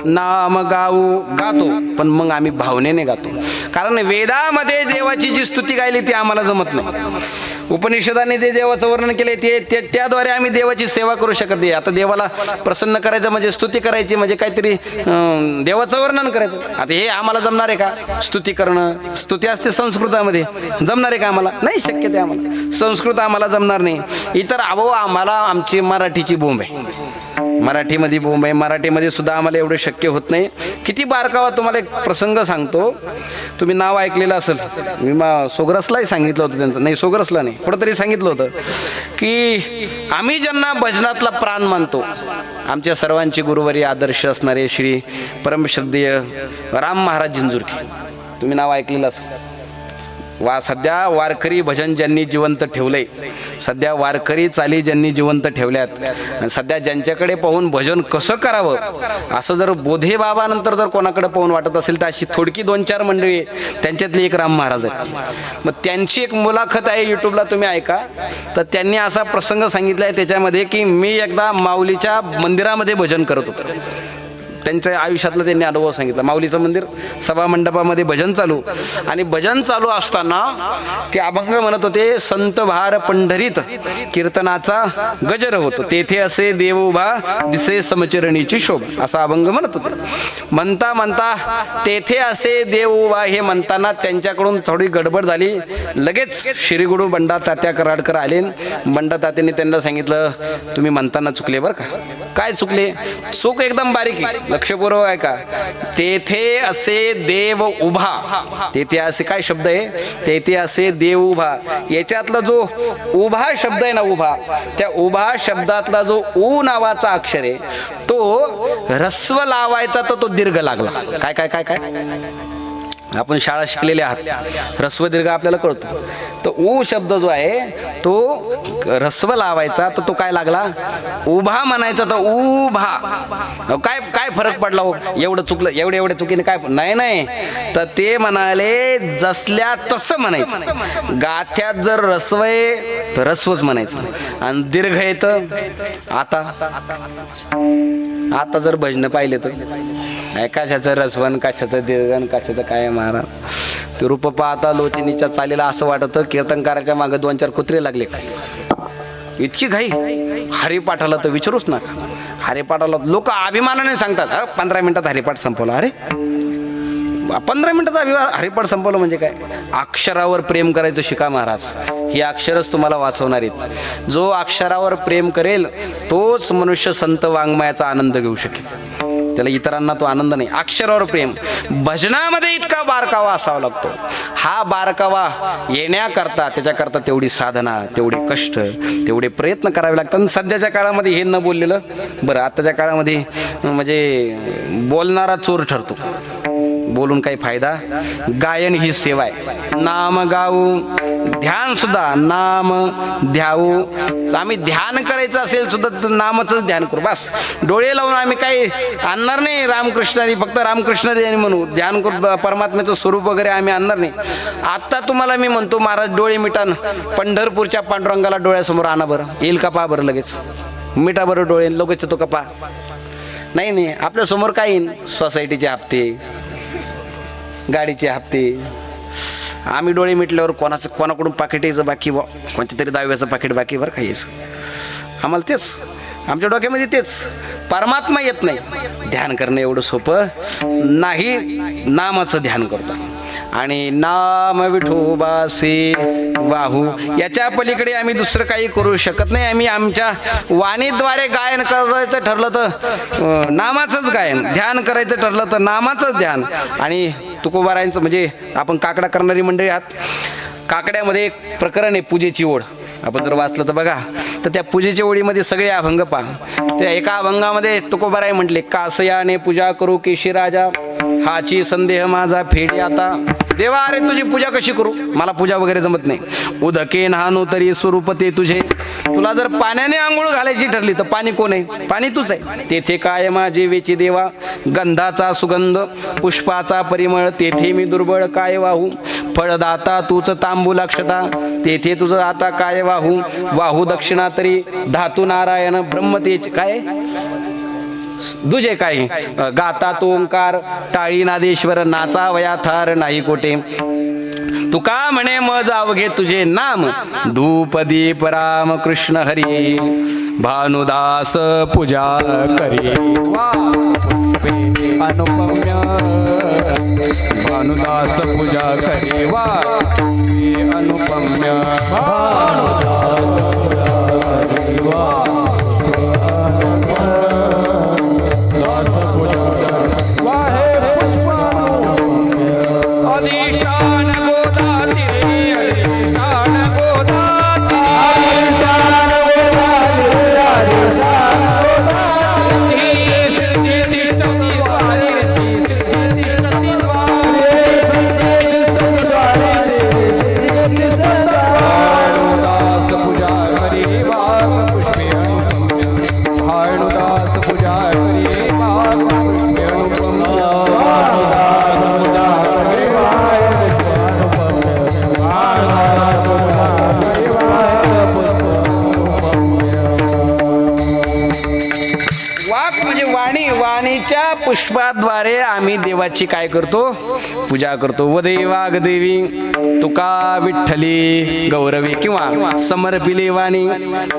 Speaker 1: नाम गाऊ गातो, पण मग आम्ही भावनेने गातो. कारण वेदामध्ये देवाची जी स्तुती गायली ती आम्हाला जमत नाही. उपनिषदाने जे देवाचं वर्णन केले ते त्याद्वारे आम्ही देवाची सेवा करू शकत नाही. आता देवाला प्रसन्न करायचं म्हणजे स्तुती करायची, म्हणजे काहीतरी देवाचं वर्णन करायचं. आता हे आम्हाला जमणार आहे का? स्तुती करणं, स्तुती असते संस्कृतामध्ये, जमणार आहे का आम्हाला? नाही, शक्य ते आम्हाला. संस्कृत आम्हाला जमणार नाही. इतर आम्हाला आमची मराठीची बोंब आहे, मराठीमध्ये बोंब आहे. मराठीमध्ये सुद्धा आम्हाला एवढं शक्य होत नाही. किती बारकावा. तुम्हाला एक प्रसंग सांगतो. तुम्ही नाव ऐकलेलं असेल, मी सोगरसलाही सांगितलं होतं त्यांचं, नाही सोगरसला नाही, कुठंतरी सांगितलं होतं की आम्ही ज्यांना भजनातला प्राण मानतो, आमच्या सर्वांचे गुरुवारी आदर्श असणारे श्री परमश्रद्धेय राम महाराज जिंजुरके, तुम्ही नाव ऐकलेलं असेल. सध्या वारकरी भजन ज्यांनी जिवंत ठेवलंय, सध्या वारकरी चाली ज्यांनी जिवंत ठेवल्यात, सध्या ज्यांच्याकडे पाहून भजन कसं करावं असं जर बोधे बाबानंतर जर कोणाकडे पाहून वाटत असेल तर अशी थोडकी 2-4 मंडळी, त्यांच्यातली एक राम महाराज आहे. मग त्यांची एक मुलाखत आहे, युट्यूबला तुम्ही ऐका. तर त्यांनी असा प्रसंग सांगितलाय त्याच्यामध्ये की मी एकदा माऊलीच्या मंदिरामध्ये भजन करत होतो. त्यांच्या आयुष्यातला त्यांनी अनुभव सांगितला. माऊलीचं मंदिर, सभा मंडपामध्ये भजन चालू, आणि भजन चालू असताना ते अभंग म्हणत होते. संत भार पंढरीत कीर्तनाचा गजर होतो, तेथे असे देव उभा दिसे समचरणीची शोभ, असा अभंग म्हणत होते. म्हणता म्हणता तेथे असे देव उभा हे म्हणताना त्यांच्याकडून थोडी गडबड झाली. लगेच श्रीगुरु बंडा तात्या कराडकर आले. बंडा तात्यांनी त्यांना सांगितलं, तुम्ही म्हणताना चुकले बरं का. काय चुकले? चूक एकदम बारीक आहे, लक्षपूर्वक आहे का. तेथे असे देव उभा, तेथे असे काय शब्द आहे? तेथे असे देव उभा. याच्यातला जो उभा शब्द आहे ना, उभा, त्या उभा शब्दातला जो ऊ नावाचा अक्षर आहे तो ह्रस्व लावायचा तर तो दीर्घ लागला. काय काय काय काय आपण शाळा शिकलेले आहात, ह्रस्व दीर्घ आपल्याला कळतो. तो ऊ शब्द जो आहे तो ह्रस्व लावायचा तर तो काय लागला? उभा म्हणायचा तर उभा. काय काय फरक पडला हो? एवढं चुकलं, एवढ्या चुकीने काय? नाही, तर ते म्हणाले जसल्या तसं म्हणायचं. गाथ्यात जर ह्रस्व आहे तर ह्रस्वच म्हणायचं, आणि दीर्घ येतं. आता जर भजन पाहिले तर कशाचं रसवन, कशाचं दीर्घन, कशाचं काय महाराज. ते रूप पाहता लोचनीच्या चालीला असं वाटतं कीर्तनकाराच्या मागे 2-4 कुत्रे लागले काय. इतकी घाई हरिपाठाला तर विचारूच नका. हरिपाठाला लोक अभिमानाने सांगतात 15 मिनिटात हरिपाठ संपवला. अरे 15 मिनिटात हरिपाठ संपवलं म्हणजे काय? अक्षरावर प्रेम करायचं शिका महाराज. ही अक्षरच तुम्हाला वाचवणार आहेत. जो अक्षरावर प्रेम करेल तोच मनुष्य संत वाङ्मयाचा आनंद घेऊ शकेल. त्याला इतरांना तो आनंद नाही. अक्षरावर प्रेम. भजनामध्ये इतका बारकावा असावा लागतो. हा बारकावा येण्याकरता, त्याच्याकरता तेवढी साधना, तेवढे कष्ट, तेवढे प्रयत्न करावे लागतात. सध्याच्या काळामध्ये हे न बोललेलं बरं. आताच्या काळामध्ये म्हणजे बोलणारा चोर ठरतो. बोलून काही फायदा. गायन ही सेवा आहे. नाम गाऊ, ध्यान सुद्धा नाम ध्याऊ. आम्ही ध्यान करायचं असेल सुद्धा तर नामाचंच ध्यान करू. बस डोळे लावून आम्ही काही आणणार नाही रामकृष्णारी, फक्त रामकृष्णारी आणि म्हणू ध्यान करू. परमात्म्याचं स्वरूप वगैरे आम्ही आणणार नाही. आता तुम्हाला मी म्हणतो महाराज डोळे मिटान, पंढरपूरच्या पांडुरंगाला डोळ्यासमोर आणा बरं, येईल का पहा बरं लगेच. मिठा बरं डोळे, लगेच तो का पहा. नाही आपल्यासमोर काय येईन? सोसायटीचे हप्ते, गाडीचे हप्ते. आम्ही डोळे मिटल्यावर कोणाकडून पाकिट यायचं बाकी, कोणत्या तरी 10व्याचं पाकिट बाकी बरं काही यायचं. आम्हाला तेच आमच्या डोक्यामध्ये तेच. परमात्मा येत नाही. ध्यान करणं एवढं सोपं नाही. नामाचं ध्यान करतो आणि नाम विठोबासी वाहू, याच्या पलीकडे आम्ही दुसरं काही करू शकत नाही. आम्ही आमच्या वाणीद्वारे गायन करायचं ठरलं तर नामाचंच गायन, ध्यान करायचं ठरलं तर नामाचंच ध्यान. आणि तुकोबारायांचं म्हणजे आपण काकडा करणारी मंडळी आहात. काकड्यामध्ये एक प्रकरण आहे पूजेची ओढ. आपण जर वाचलं तर बघा, तर त्या पूजेच्या ओळीमध्ये सगळे अभंग पहा. त्या एका अभंगामध्ये तुकोबाराय म्हटले, कासयाने पूजा करू केशी राजा, हाची संदेह माझा फेडी आता. देवा अरे तुझी पूजा कशी करू, मला पूजा वगैरे जमत नाही. उदके नाहनो तरी स्वरूप ते तुझे, तुला जर पाण्याने आंघोळ घालायची ठरली तर पाणी कोण आहे? पाणी तूच आहे. तेथे काय माझे वेची देवा, गंधाचा सुगंध पुष्पाचा परिमळ, तेथे मी दुर्बळ काय वाहू. फळदाता तूच तांबूलाक्षता, तेथे तुझं आता काय वाहू. वाहू दक्षिणा तरी धातू नारायण ब्रह्म तेच काय दुजे काय. गाता तो ओंकार टाळी नादेश्वर, नाचा वया थार नाही कोटे. तुका म्हणे मज अवघे तुझे नाम, धूप दीप राम कृष्ण हरी. भानुदास पूजा करी अनुपम्य, भानुदास पूजा करी वा अनुपम्य. पुष्पाद्वारे आम्ही देवाची काय करतो? पूजा करतो. वदे वाग्देवी तुका विठ्ठली गौरवी, किंवा समर्पिले वाणी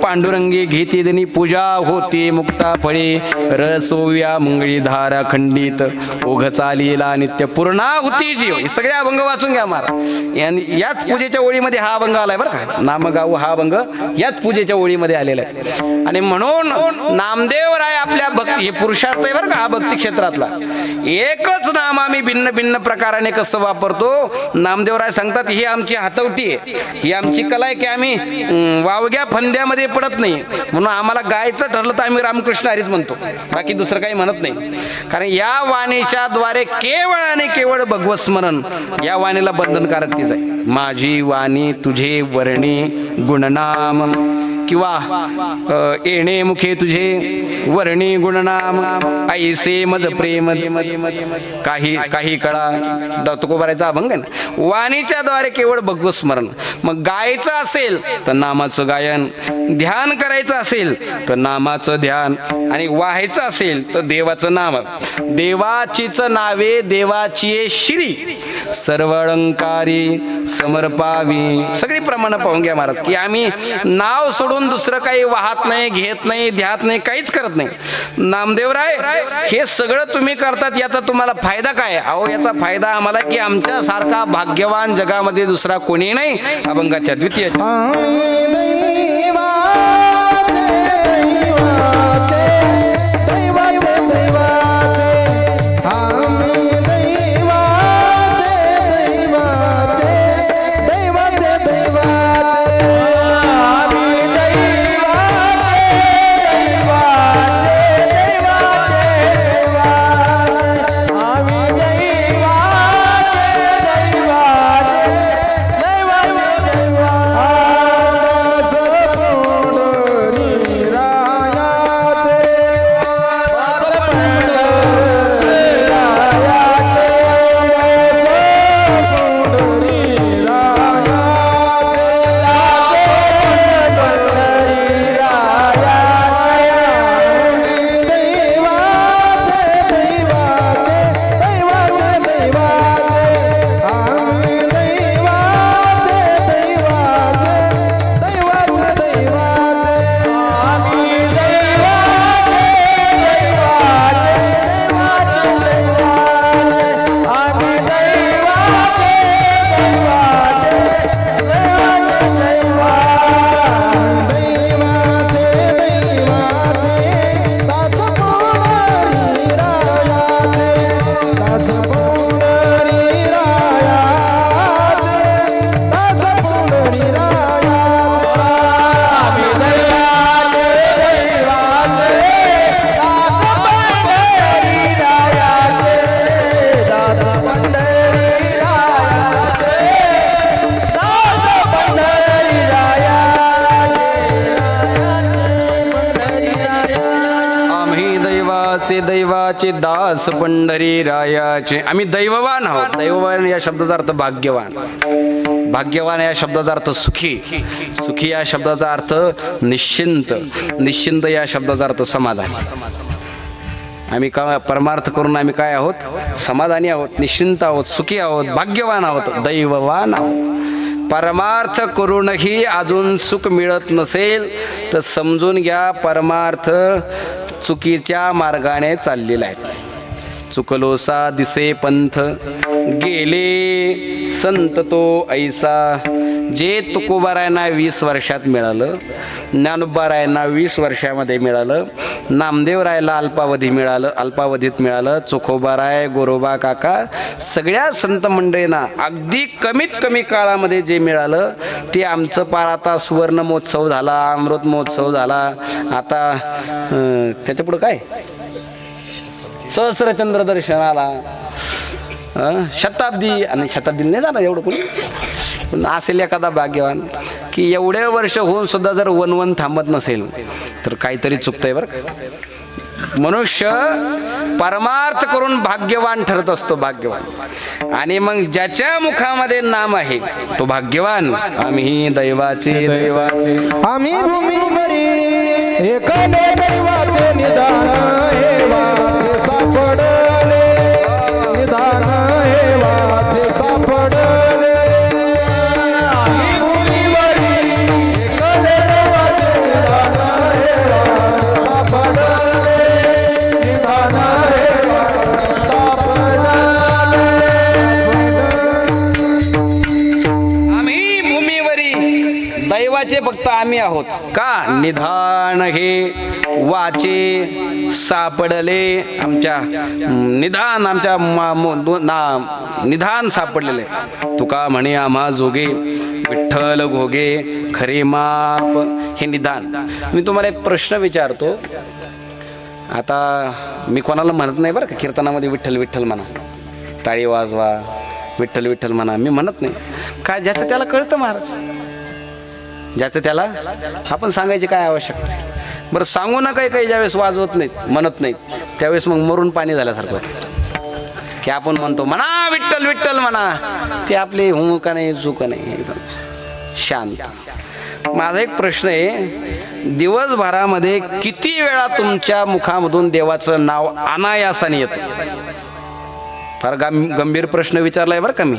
Speaker 1: पांडुरंगी घेती दनी, पूजा होती मुक्ता फळे. रसोव्या मंगळी धारा खंडित, ओघ चालीला नित्य पूर्णाहुती जीव. हे सगळे अभंग वाचून घ्या महाराज. याच पूजेच्या ओळीमध्ये हा अभंग आलाय बरं का. नामगाऊ हा अभंग याच पूजेच्या ओळीमध्ये आलेला आहे. आणि म्हणून नामदेव राय आपल्या भक्ती, हे पुरुषार्थ आहे बरं का, हा भक्ती क्षेत्रातला. एकच नाम आम्ही भिन्न भिन्न प्रकाराने कसं वापरतो. नामदेवराय सांगतात ही आमची हातवटी आहे, ही आमची कला आहे की आम्ही वावग्या फंद्यामध्ये पडत नाही. म्हणून आम्हाला गायचं ठरलं तर आम्ही रामकृष्ण हरीच म्हणतो, बाकी दुसरं काही म्हणत नाही. कारण या वाणीच्या द्वारे केवळ आणि केवळ भगवत स्मरण, या वाणीला बंधनकारक तीच आहे. माझी वाणी तुझे वर्णी गुणनाम, किंवा येणे मुखे तुझे वर्णी गुणनाम, ऐसे मज प्रेम काही काही कळा. तुकोबारायचा अभंग आहे ना. वाणीच्या द्वारे केवळ भगवत स्मरण. मग गायचं असेल तर नामाचं गायन, ध्यान करायचं असेल तर नामाचं ध्यान, आणि वाहायचं असेल तर देवाचं नाम. देवाचीच नावे देवाची श्री, सर्व अलंकारी समर्पावी. सगळी प्रमाण पाहून घ्या महाराज, की आम्ही नाव सोडून दुसरं काही वाहत नाही, घेत नाही, ध्यात नाही, काहीच करत नाही. नामदेवराय हे सगळं तुम्ही करतात, याचा तुम्हाला फायदा काय? अहो याचा फायदा आम्हाला की आमच्या सारखा भाग्यवान जगामध्ये दुसरा कोणी नाही. अभंगाच्या द्वितीय देवाचे दास पंढरी रायाचे. आम्ही दैववान आहोत. दैववान या शब्दाचा अर्थ भाग्यवान. भाग्यवान या शब्दाचा अर्थ सुखी. सुखी या शब्दाचा अर्थ निश्चिंत. निश्चिंत या शब्दाचा अर्थ समाधान. आम्ही का परमार्थ करून आम्ही काय आहोत? समाधानी आहोत, निश्चिंत आहोत, सुखी आहोत, भाग्यवान आहोत, दैववान आहोत. परमार्थ करूनही अजून सुख मिळत नसेल तर समजून घ्या परमार्थ चुकीच्या मार्गाने चाललेला आहे. चुकलोसा दिसे पंथ गेले संत तो ऐसा. जे तुकोबारायांना 20 वर्षात मिळालं, ज्ञानोबारायांना 20 वर्षामध्ये मिळालं, नामदेवरायला अल्पावधी मिळालं, अल्पावधीत मिळालं, चोखोबाराय, गोरोबा काका, सगळ्या संत मंडळींना अगदी कमीत कमी काळामध्ये जे मिळालं ते आमचं पार आता सुवर्ण महोत्सव झाला, अमृत महोत्सव झाला. आता त्याच्या पुढं काय सहस्रचंद्र दर्शनाला शताब्दी, आणि शताब्दी नाही जाणार एवढं कोणी, पण असेल एखादा भाग्यवान की एवढे वर्ष होऊन सुद्धा जर वन थांबत नसेल तर काहीतरी चुकतंय बरं का. मनुष्य परमार्थ करून भाग्यवान ठरत असतो, भाग्यवान. आणि मग ज्याच्या मुखामध्ये नाम आहे तो भाग्यवान. आम्ही दैवाचे देवाचे
Speaker 2: आम्ही भूमीवरी एकाने दैवाचे निदान हे वाचे सापडले, निदान हे वाचे सापडले. आम्ही भूमीवरी एकाने दैवाचे निदान हे वाचे सापडले, निदान हे वाचे सापडले.
Speaker 1: आम्ही भूमीवरी दैवाचे फक्त आम्ही आहोत का? निधान हे वाचे सापडले. आमच्या निधान, आमच्या निधान सापडलेले. तुका म्हणे आम्हा जोगे विठ्ठल घोगे खरे माप. हे निधान. मी तुम्हाला एक प्रश्न विचारतो. आता मी कोणाला म्हणत नाही बरं का कीर्तनामध्ये विठ्ठल विठ्ठल म्हणा, टाळी वाजवा, विठ्ठल विठ्ठल म्हणा, मी म्हणत नाही. काय ज्याचं त्याला कळतं महाराज, ज्याचं त्याला आपण सांगायची काय आवश्यकता आहे. बरं सांगू ना, काही काही ज्यावेळेस वाजवत नाहीत, म्हणत नाहीत, त्यावेळेस मग मरून पाणी झाल्यासारखं की आपण म्हणतो म्हणा विठ्ठल विठ्ठल म्हणा, ते आपले हू का नाही चू का नाही, एकदम शांत. माझा एक प्रश्न आहे, दिवसभरामध्ये किती वेळा तुमच्या मुखामधून देवाचं नाव अनायासाने येतं? फार गंभीर प्रश्न विचारलाय बरं का मी.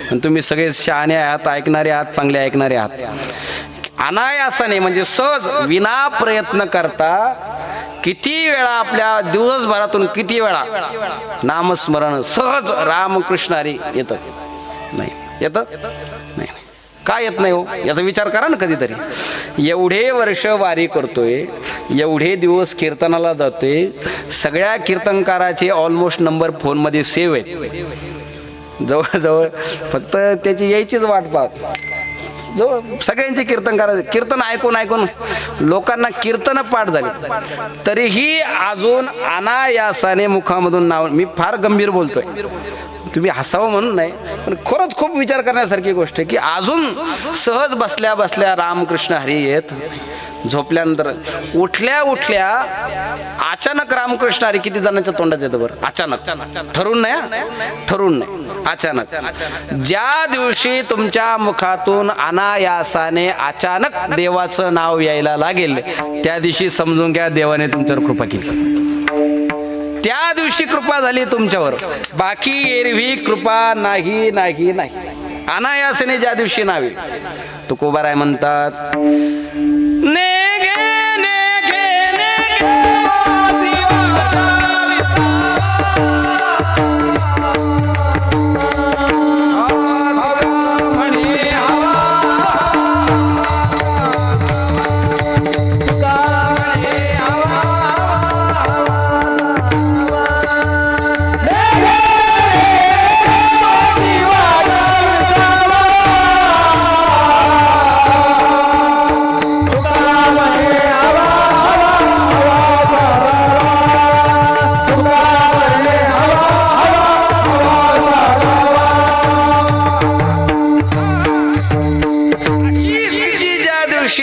Speaker 1: पण तुम्ही सगळे शहाणे आहात, ऐकणारे आहात, चांगले ऐकणारे आहात. अनायासाने म्हणजे सहज, विना प्रयत्न करता किती वेळा आपल्या दिवसभरातून किती वेळा नामस्मरण सहज रामकृष्ण हरी येतं? नाही येतं नाही. का येत नाही हो याचा विचार करा ना कधीतरी. एवढे वर्ष वारी करतोय, एवढे दिवस कीर्तनाला जातोय, सगळ्या कीर्तनकाराचे ऑलमोस्ट नंबर फोनमध्ये सेव्ह आहेत जवळजवळ, फक्त त्याची यायचीच वाट पाहत. जवळ सगळ्यांचे कीर्तन ऐकून ऐकून लोकांना कीर्तन पाठ झाली, तरीही अजून अनायासाने मुखामधून नाव. मी फार गंभीर बोलतोय, तुम्ही हसावं म्हणून नाही, पण खरंच खूप विचार करण्यासारखी गोष्ट आहे की अजून सहज बसल्या बसल्या रामकृष्ण हरी येत. झोपल्यानंतर उठल्या उठल्या अचानक रामकृष्ण हरी किती जणांच्या तोंडात येतं बरं? अचानक, ठरून नाही, ठरून नाही, अचानक. ज्या दिवशी तुमच्या मुखातून अनायासाने अचानक देवाचं नाव यायला लागेल त्या दिवशी समजून घ्या देवाने तुमच्यावर कृपा केली. त्या दिवशी कृपा झाली तुमच्यावर, बाकी एरवी कृपा नाही नाही नाही. अनायासाने ज्या दिवशी नावी. तुकोबाराय म्हणतात, नेगे नेगे नेगे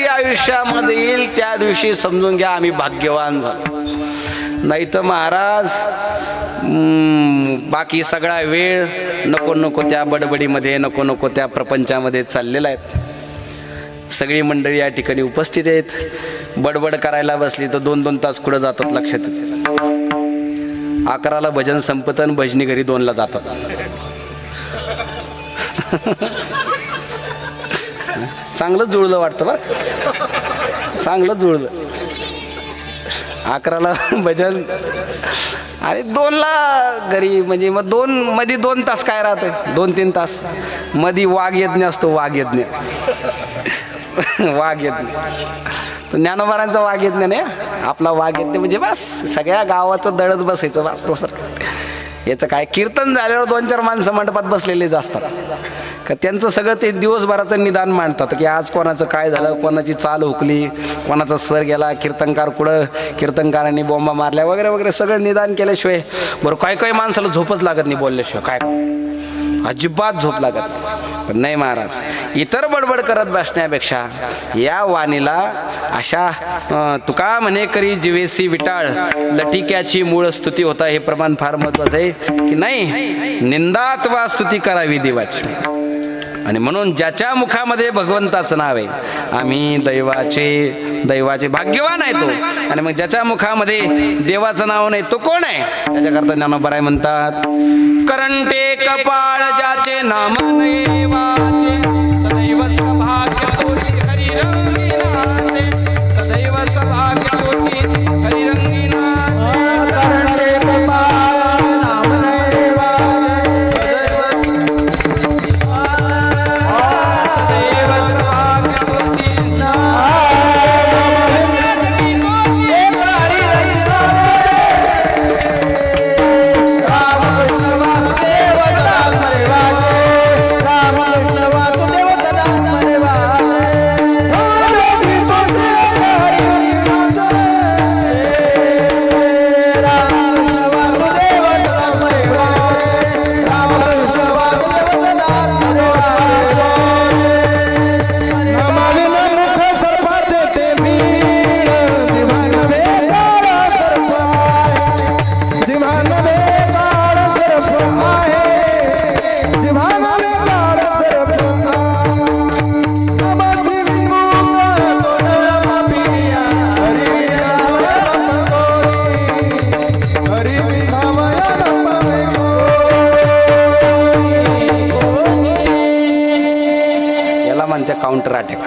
Speaker 1: आयुष्यामध्ये येईल त्या दिवशी समजून घ्या आम्ही भाग्यवान झालो. नाही तर महाराज बाकी सगळा वेळ नको नको त्या बडबडीमध्ये, नको नको त्या प्रपंचामध्ये चाललेला आहे. सगळी मंडळी या ठिकाणी उपस्थित आहेत. बडबड करायला बसली तर 2-2 तास कुठं जातात लक्षात येते. 11ला भजन संपतं आणि भजनी घरी 2ला जातात. चांगलं जुळलं वाटतं बरं, चांगलं जुळलं. 11ला भजन आणि 2ला घरी, म्हणजे मग मध्ये 2 तास काय राहते, 2-3 तास मध्ये वाघयज्ञ असतो. वाघयज्ञ वाघयज्ञ तर ज्ञानोबारांचा वाघयज्ञ नाही, आपला वाघयज्ञ म्हणजे बस सगळ्या गावाचं दळत बसायचं बस. तो सर याचं काय, कीर्तन झाल्यावर 2-4 माणसं मंडपात बसलेलेच असतात का, त्यांचं सगळं ते दिवसभराचं निदान मांडतात की आज कोणाचं काय झालं, कोणाची चाल हुकली, कोणाचा स्वर गेला, कीर्तनकार कुठं, कीर्तनकारांनी बोंबा मारल्या वगैरे वगैरे सगळं निदान केल्याशिवाय बरं काही काही माणसाला झोपच लागत नाही बोलल्याशिवाय, काय अजिबात झोप लागत. पण नाही महाराज, इतर बडबड करत बसण्यापेक्षा या वाणीला अशा तुका म्हणे करी जीवेसी विटाळ लटिक्याची मूळ स्तुती होता, हे प्रमाण फार महत्वाचं आहे की नाही, निंदा अथवा स्तुती करावी देवाची. आणि म्हणून ज्याच्या मुखामध्ये भगवंताचं नाव आहे, आम्ही दैवाचे भाग्यवान आहे तो. आणि मग ज्याच्या मुखामध्ये देवाचं नाव नाही तो कोण आहे, त्याच्याकरता ज्ञानोबराय म्हणतात, करंटे कपाळ ज्याचे नाम नैवाचे सदैव सौभाग्य तोची हरिरंगिनाचे, सदैव सौभाग्य तोची हरिरंगिनाचे. करंटे कपाळ नाम काउंटर अटॅक.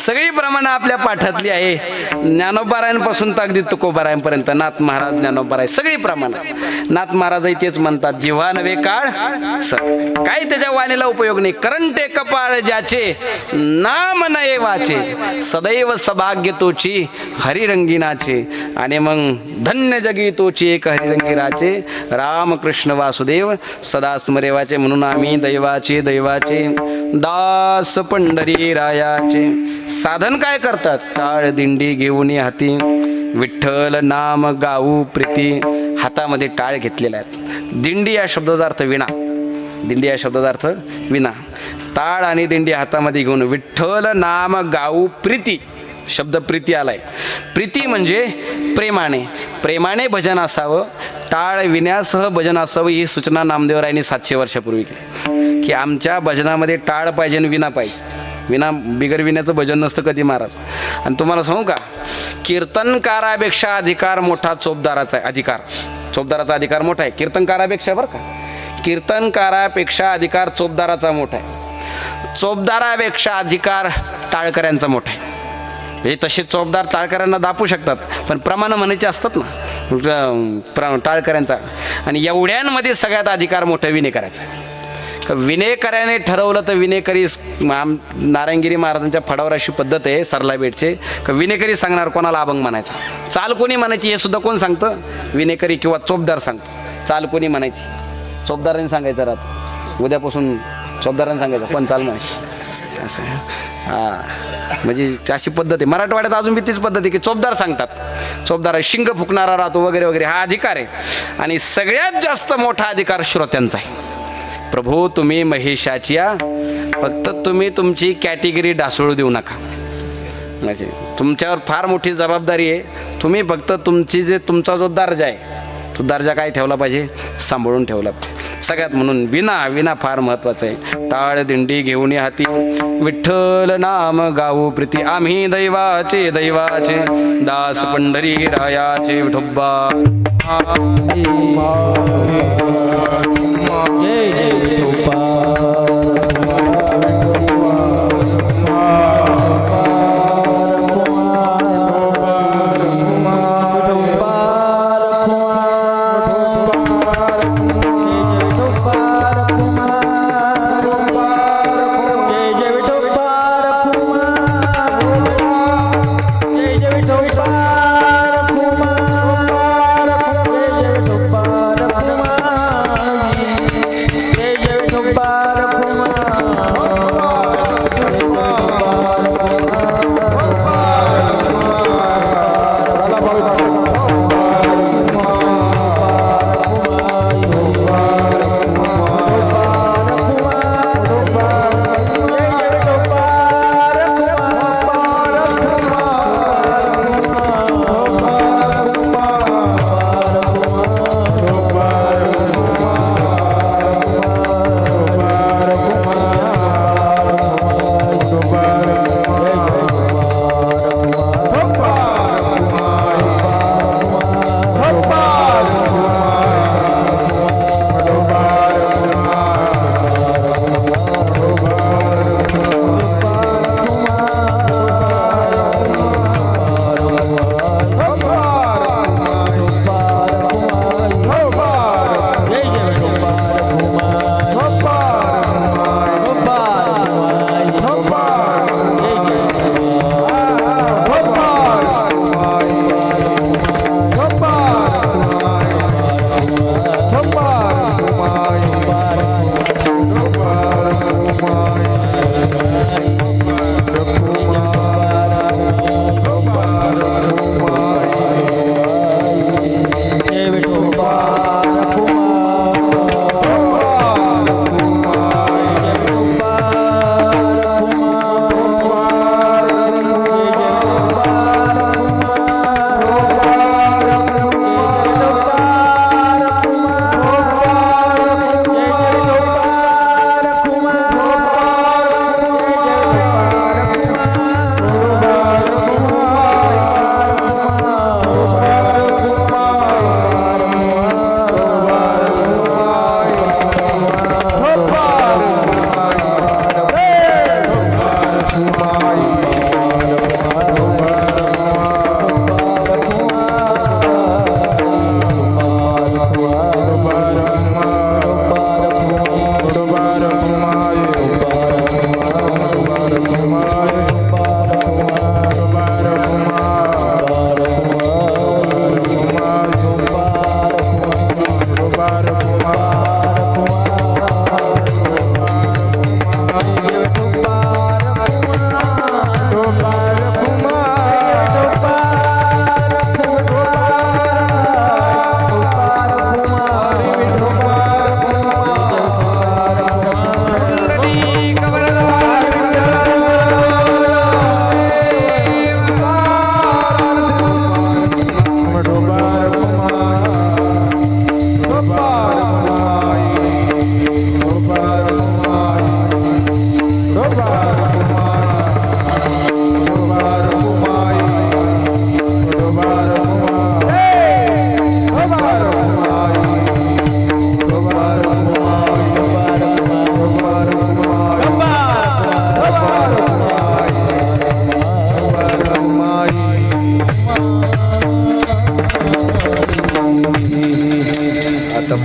Speaker 1: सगळी प्रमाणे आपल्या पाठातली आहे, ज्ञानोबारायांपासून तर अगदी तुकोबारायांपर्यंत, नाथ महाराज ज्ञानोबाराय सगळी प्रमाणे. नाथ महाराज तेच म्हणतात, जिव्हा नव्हे काळ काय त्याच्या वाणीला उपयोग नाही. करंटे कपाळ ज्याचे नाम नये वाचे सदैव सभाग्य तोची हरिरंगिनाचे. आणि मग धन्य जगी तोची एक हरिरंगिराचे, रामकृष्ण वासुदेव सदा स्मरेवाचे. म्हणून आम्ही दैवाचे दास पंढरी रायाचे. साधन काय करतात, टाळ दिंडी घेऊन हाती विठ्ठल नाम गाऊ प्रीती. हातामध्ये टाळ घेतलेला आहे. दिंडी या शब्दाचा अर्थ विणा, दिंडी या शब्दाचा अर्थ विणा. टाळ आणि दिंडी हातामध्ये घेऊन विठ्ठल नाम गाऊ प्रीती, शब्द प्रीती आलाय. प्रीती म्हणजे प्रेमाने भजन असावं, टाळ विण्यासह भजन असावं, ही सूचना नामदेवरायांनी 700 वर्षापूर्वी केली की आमच्या भजनामध्ये टाळ पाहिजे आणि विना पाहिजे. विना बिगर विण्याचं भजन नसतं कधी महाराज. आणि तुम्हाला सांगू का, कीर्तनकारापेक्षा अधिकार मोठा चोपदाराचा आहे. चोपदाराचा अधिकार मोठा आहे कीर्तनकारापेक्षा, बरं का. कीर्तनकारापेक्षा अधिकार चोपदाराचा मोठा आहे. चोपदारापेक्षा अधिकार टाळकऱ्यांचा मोठा आहे. हे तसे चोपदार टाळकऱ्यांना दापू शकतात, पण प्रमाण म्हणायचे असतात ना टाळकऱ्यांचा. आणि एवढ्यांमध्ये सगळ्यात अधिकार मोठा विनेकराचा. विनेकऱ्याने ठरवलं तर विनेकरी, नारायणगिरी महाराजांच्या फडावर अशी पद्धत आहे सरला बेटचे, का विनेकरी सांगणार कोणाला अभंग म्हणायचा, चाल कोणी म्हणायची हे सुद्धा कोण सांगतं, विनेकरी किंवा चोपदार सांगतो. चाल कोणी म्हणायची, चोपदारांनी सांगायचं राहत, उद्यापासून चोपदारांनी सांगायचं पण चाल म्हणायची असं. म्हणजे अशी पद्धत आहे मराठवाड्यात. अजून बी तीच पद्धत आहे की चोपदार सांगतात, चोपदार शिंग फुकणारा राहतो वगैरे वगैरे, हा अधिकार आहे. आणि सगळ्यात जास्त मोठा अधिकार श्रोत्यांचा आहे. प्रभू तुम्ही महेशाची या, फक्त तुम्ही तुमची कॅटेगरी ढासळू देऊ नका. म्हणजे तुमच्यावर फार मोठी जबाबदारी आहे. तुम्ही फक्त तुमचा जो दर्जा आहे तो दर्जा काय ठेवला पाहिजे, सांभाळून ठेवला पाहिजे. सगळ्यात म्हणून विना फार महत्वाचं आहे. टाळ दिंडी घेऊन हाती विठ्ठल नाम गाऊ प्रीती, आम्ही दैवाचे दास पंढरी रायाचे विठोबा.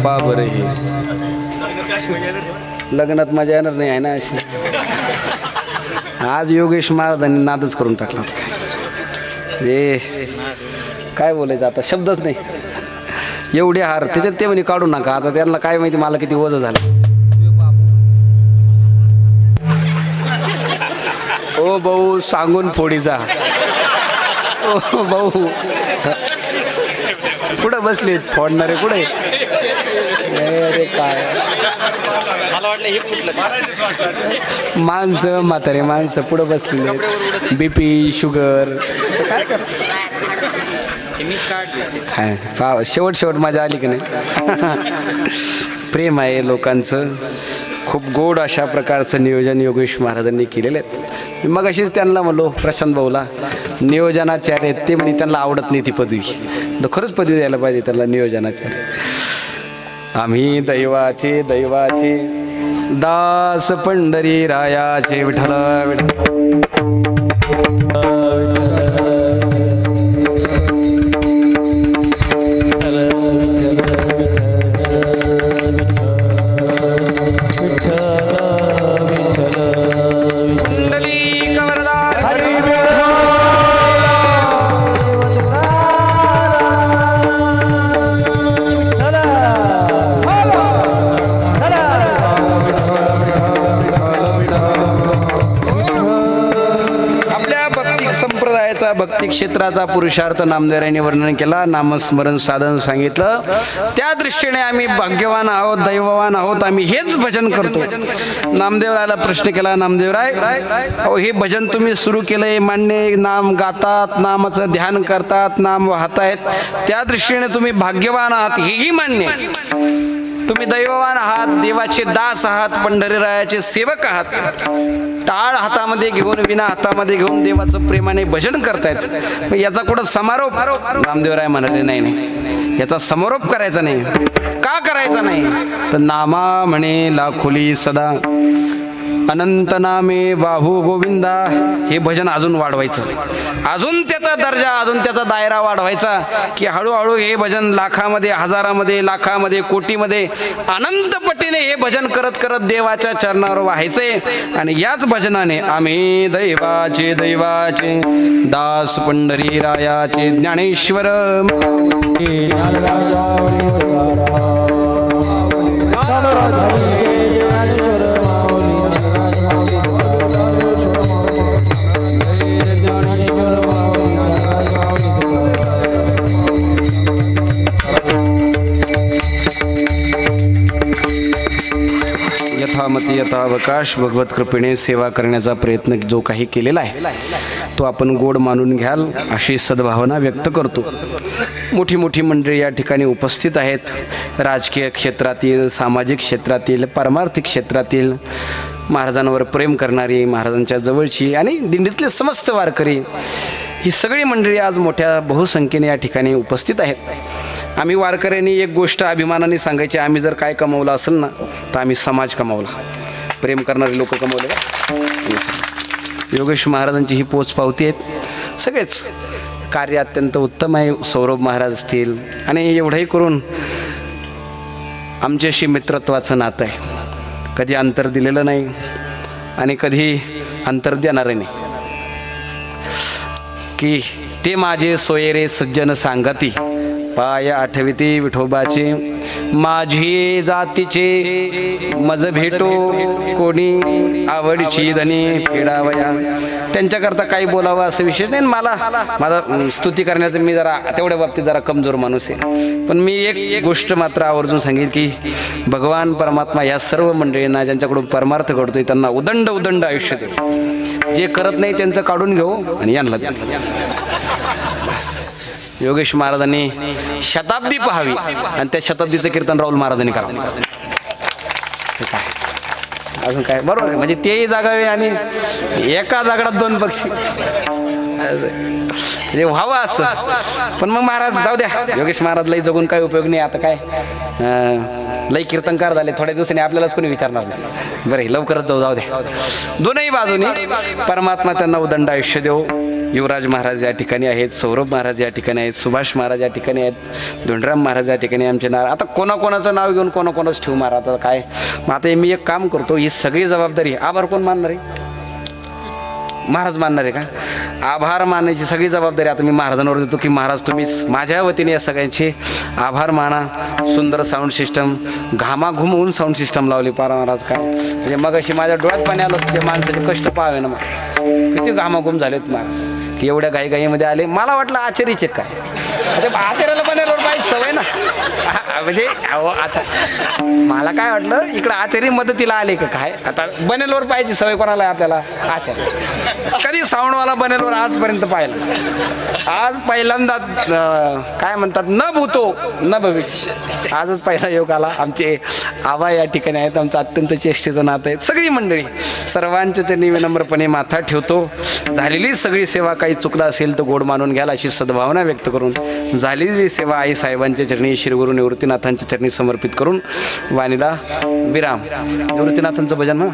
Speaker 1: पा बरं हे लग्नात मजा येणार नाही आहे ना अशी. आज योगेश महाराजांनी नादच करून टाकला. ए काय बोलायचं आता, शब्दच नाही. एवढे हार त्याच्यात ते म्हणे काढू नका. आता त्यांना काय माहिती मला किती वजन झालं. ओ भाऊ सांगून फोडीचा. ओ भाऊ कुठं बसलेत फोडणारे कुठे? अरे काय
Speaker 3: मला वाटलं हे कुठलं
Speaker 1: माणसं म्हातारे माणसं पुढं बसलेले. बीपी शुगर काय कर
Speaker 3: ते मीच काढले.
Speaker 1: काय शेवट मजा आली की नाही. प्रेम आहे लोकांचं. खूप गोड अशा प्रकारचं नियोजन योगेश महाराजांनी केलेलं आहे. मग अशीच त्यांना म्हणलो प्रशांत भाऊला नियोजनाचार्य आहेत ते म्हणे त्यांना आवडत नाही ती पदवी. तर खरंच पदवी द्यायला पाहिजे त्यांना नियोजनाचार्य. आम्ही दैवाचे दास पंढरी रायाचे विठ्ठल भक्ती क्षेत्राचा पुरुषार्थ नामदेवरायांनी वर्णन केला. नामस्मरण साधन सांगितलं. त्या दृष्टीने आम्ही भाग्यवान आहोत, दैववान आहोत. आम्ही हेच भजन करतो. नामदेवरायाला प्रश्न केला. नामदेवराय अहो हे भजन तुम्ही सुरू केलंय मान्य, नाम गातात, नामाचं ध्यान करतात, नाम वाहतायत, त्या दृष्टीने तुम्ही भाग्यवान आहात हेही मान्य. तुम्ही दैववान आहात, देवाचे दास आहात, पंढरीरायाचे सेवक आहात. टाळ हातामध्ये घेऊन, विना हातामध्ये घेऊन देवाचं प्रेमाने भजन करतायत. याचा कुठं समारोप? नामदेवराय म्हणाले नाही, याचा समारोप करायचा नाही. का करायचा नाही? तर नामा म्हणे लाखोली सदा, अनंत नामे बाहू गोविंदा. हे भजन अजून वाढवायचं, अजून त्याचा दर्जा, अजून त्याचा दायरा वाढवायचा, की हळूहळू हे भजन लाखामध्ये, हजारामध्ये, लाखामध्ये, कोटीमध्ये, अनंत पटीने हे भजन करत करत देवाच्या चरणावर व्हायचे. आणि याच भजनाने आम्ही दैवाचे दास पंढरी रायाचे ज्ञानेश्वर यथामती यथावकाश भगवत कृपेने सेवा करण्याचा प्रयत्न जो काही केलेला आहे तो आपण गोड मानून घ्याल अशी सद्भावना व्यक्त करतो. मोठी मोठी मंडळी या ठिकाणी उपस्थित आहेत. राजकीय क्षेत्रातील, सामाजिक क्षेत्रातील, पारमार्थिक क्षेत्रातील, महाराजांवर प्रेम करणारी, महाराजांच्या जवळची आणि दिंडीतले समस्त वारकरी, ही सगळी मंडळी आज मोठ्या बहुसंख्येने या ठिकाणी उपस्थित आहेत. आम्ही वारकऱ्यांनी एक गोष्ट अभिमानाने सांगायची, आम्ही जर काय कमवलं असेल ना तर आम्ही समाज कमावला, प्रेम करणारे लोक कमवले का? योगेश महाराजांची ही पोचपावती आहेत. सगळेच कार्य अत्यंत उत्तम आहे. सौरभ महाराज असतील, आणि एवढंही करून आमच्याशी मित्रत्वाचं नातं आहे. कधी अंतर दिलेलं नाही आणि कधी अंतर देणारं नाही. की ते माझे सोयरे सज्जन सांगती, पाय आठविती विठोबाचे, माझी जातीचे मज भेटो कोणी, आवडची धनी फेडावया. त्यांच्याकरता काही बोलावं असं विशेष नाही. माझा स्तुती करण्याचं मी जरा तेवढ्या बाबतीत जरा कमजोर माणूस आहे. पण मी एक गोष्ट मात्र आवर्जून सांगेल की भगवान परमात्मा या सर्व मंडळींना ज्यांच्याकडून परमार्थ घडतोय त्यांना उदंड आयुष्य दे. जे करत नाही त्यांचं काढून घेऊ आणि यांना द्या. योगेश महाराजांनी शताब्दी पाहावी आणि त्या शताब्दीचं कीर्तन राहुल महाराजांनी करावं. काय अजून काय? बरोबर आहे. म्हणजे तेही जागावे आणि एका जागडात दोन पक्षी व्हावं असं. पण मग महाराज जाऊ द्या, योगेश महाराज लई जगून काय उपयोग नाही. आता काय लई कीर्तनकार झाले, थोड्या दिवसांनी आपल्यालाच कोणी विचारणार नाही. बरं लवकरच जाऊ द्या. दोनही बाजूनी परमात्मा त्यांना उदंड आयुष्य देव. युवराज महाराज या ठिकाणी आहेत, सौरभ महाराज या ठिकाणी आहेत, सुभाष महाराज या ठिकाणी आहेत, धोंडराम महाराज या ठिकाणी आमचे नाव. आता कोणाकोणाचं नाव घेऊन कोणाकोणाच ठेवू महाराज. आता काय मग आता मी एक काम करतो, ही सगळी जबाबदारी आभार कोण मानणार आहे? महाराज मानणार आहे का? आभार मानायची सगळी जबाबदारी आता मी महाराजांवर देतो की महाराज तुम्हीच माझ्या वतीने या सगळ्यांचे आभार माना. सुंदर साऊंड सिस्टम, घामाघूम होऊन साऊंड सिस्टम लावली पारा महाराज. काय म्हणजे मग अशी माझ्या डोळ्यात पाणी आलं, ते माणसाचे कष्ट पाहावे ना. मग किती घामाघूम झालेत महाराज की एवढ्या घाईमध्ये आले. मला वाटलं आश्चर्यच काय आता आचार्याला बनेलवर पाहिजे सवय ना. म्हणजे अहो आता मला काय वाटलं इकडं आचार्य मदतीला आले का काय. आता बनेलवर पाहिजे सवय कोणाला आहे आपल्याला. आचार्य कधी साऊंडवाला बनेलवर आजपर्यंत पाहिलं. आज पहिल्यांदा काय म्हणतात न भूतो न भविष्य. आजच पहिला योग आला. आमचे आबा या ठिकाणी आहेत. आमचं अत्यंत चेष्टेचं नातं आहे. सगळी मंडळी सर्वांच्या त्यांनी विनम्रपणे माथा ठेवतो. झालेली सगळी सेवा काही चुकलं असेल तर गोड मानून घ्याल अशी सद्भावना व्यक्त करून झालेली सेवा आई साहेबांच्या चरणी श्री गुरु निवृत्तीनाथांच्या चरणी समर्पित करून वाणीला विराम. निवृत्तीनाथांचं भजन ना.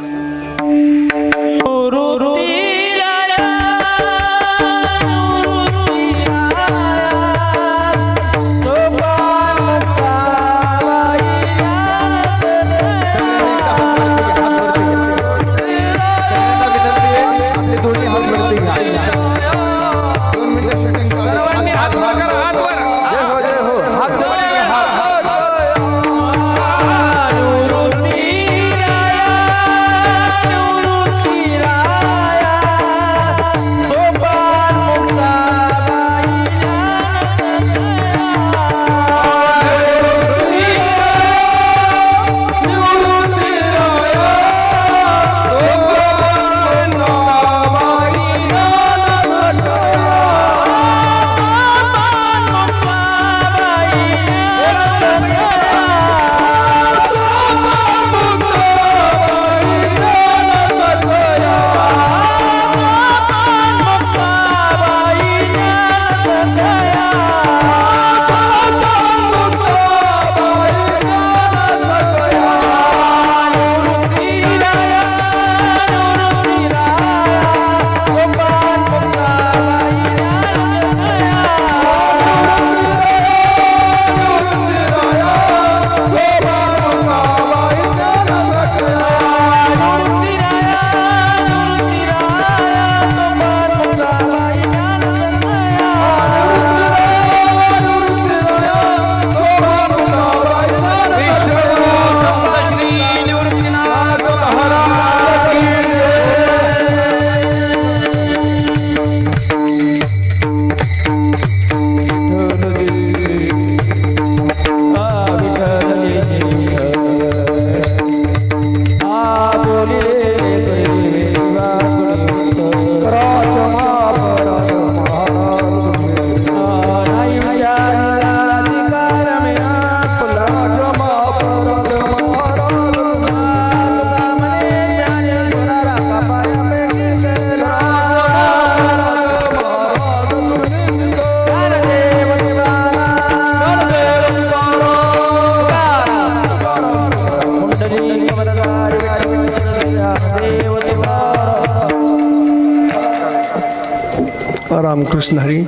Speaker 2: रामकृष्ण हरी.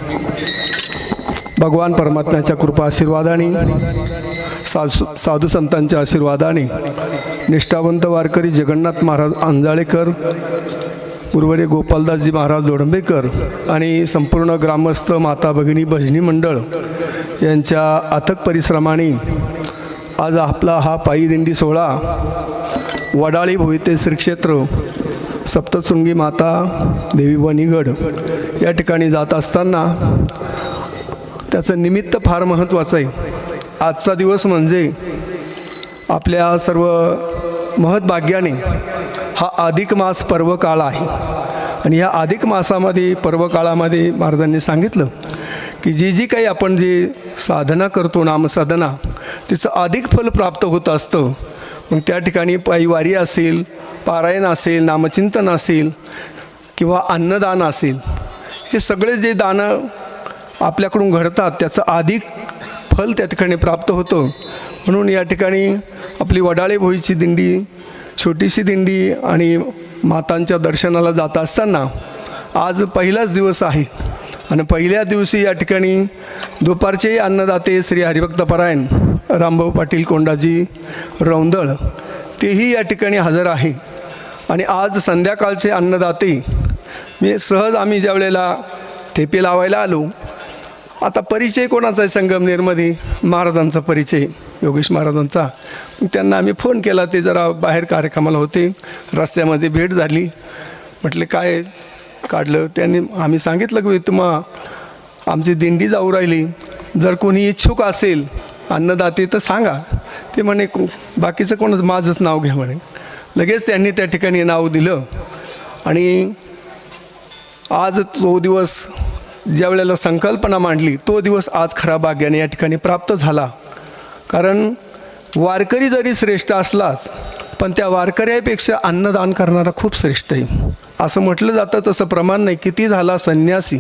Speaker 2: भगवान परमात्म्याच्या कृपा आशीर्वादाने साधू संतांच्या आशीर्वादाने निष्ठावंत वारकरी जगन्नाथ महाराज आंजाळेकर, उर्वरे गोपालदासजी महाराज दोडंबेकर आणि संपूर्ण ग्रामस्थ माता भगिनी भजनी मंडळ यांच्या अथक परिश्रमाने आज आपला हा पायी दिंडी सोहळा वडाळी भोईते श्री क्षेत्र सप्तशृंगी माता देवी वणीगड या ठिकाणी जात असताना त्याचं निमित्त फार महत्त्वाचं आहे. आजचा दिवस म्हणजे आपल्या सर्व महत्भाग्याने हा अधिक मास पर्व काळ आहे आणि या अधिक मासामध्ये पर्व काळामध्ये महाराजांनी सांगितलं की जी काही आपण जी साधना करतो नामसाधना तिचं अधिक फल प्राप्त होत असतं. मग त्या ठिकाणी पायवारी असेल, पारायण असेल, नामचिंतन असेल किंवा अन्नदान असेल, हे सगळे जे दानं आपल्याकडून घडतात त्याचं अधिक फल त्या ठिकाणी प्राप्त होतं. म्हणून या ठिकाणी आपली वडाळे भोईची दिंडी, छोटीशी दिंडी आणि मातांच्या दर्शनाला जात असताना आज पहिलाच दिवस आहे आणि पहिल्या दिवशी या ठिकाणी दुपारचे अन्नदाते श्री हरिभक्तपरायण रामभाऊ पाटील कोंडाजी रौंदळ तेही या ठिकाणी हजर आहे. आणि आज संध्याकाळचे अन्नदाते मी सहज आम्ही ज्या वेळेला ठेपे लावायला आलो, आता परिचय कोणाचा आहे संगमनेरमध्ये? महाराजांचा परिचय, योगेश महाराजांचा. त्यांना आम्ही फोन केला, ते जरा बाहेर कार्यक्रमाला होते, रस्त्यामध्ये भेट झाली. म्हटले काय काढलं? त्यांनी आम्ही सांगितलं की आमची दिंडी जाऊ राहिली जर कोणी इच्छुक असेल अन्नदाते तर सांगा. ते म्हणे बाकीचं कोण माझंच नाव घ्या म्हणे. लगेच त्यांनी त्या ठिकाणी नाव दिलं. आणि आज तो दिवस ज्या वेळेला संकल्पना मांडली तो दिवस आज खऱ्या भाग्याने या ठिकाणी प्राप्त झाला. कारण वारकरी जरी श्रेष्ठ असलाच पण त्या वारकऱ्यापेक्षा अन्नदान करणारा खूप श्रेष्ठ आहे असं म्हटलं जातं. तसं प्रमाण नाही. किती झाला संन्यासी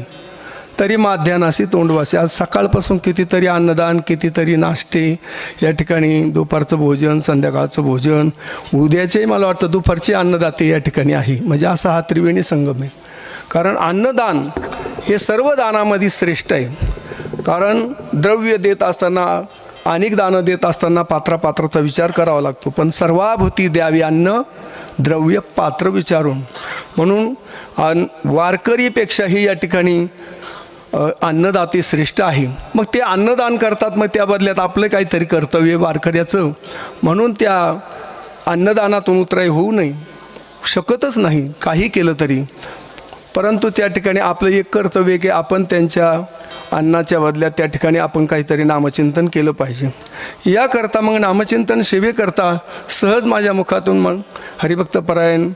Speaker 2: तरी माध्यानासी तोंडवासी. आज सकाळपासून कितीतरी अन्नदान, कितीतरी नाश्ते या ठिकाणी, दुपारचं भोजन, संध्याकाळचं भोजन, उद्याचे मला वाटतं दुपारचे अन्नदाते या ठिकाणी आहे. म्हणजे असा हा त्रिवेणी संगम आहे. कारण अन्नदान हे सर्व दानामध्ये श्रेष्ठ आहे. कारण द्रव्य देत असताना, अनेक दानं देत असताना पात्राचा विचार करावा लागतो. पण सर्वाभूती द्यावी अन्न द्रव्य पात्र विचारून. म्हणून वारकरीपेक्षाही या ठिकाणी अन्नदाते श्रेष्ठ आहे. मग ते अन्नदान करतात, मग त्या बदल्यात आपलं काहीतरी कर्तव्य वारकऱ्याचं. म्हणून त्या अन्नदानातून उतराई होऊ नये शकतच नाही काही केलं तरी. परंतु त्या ठिकाणी आपलं एक कर्तव्य की आपण त्यांच्या अन्नाच्या बदल्यात त्या ठिकाणी आपण काहीतरी नामचिंतन केलं पाहिजे. याकरता मग नामचिंतन सेवेकरता सहज माझ्या मुखातून मग हरिभक्तपरायण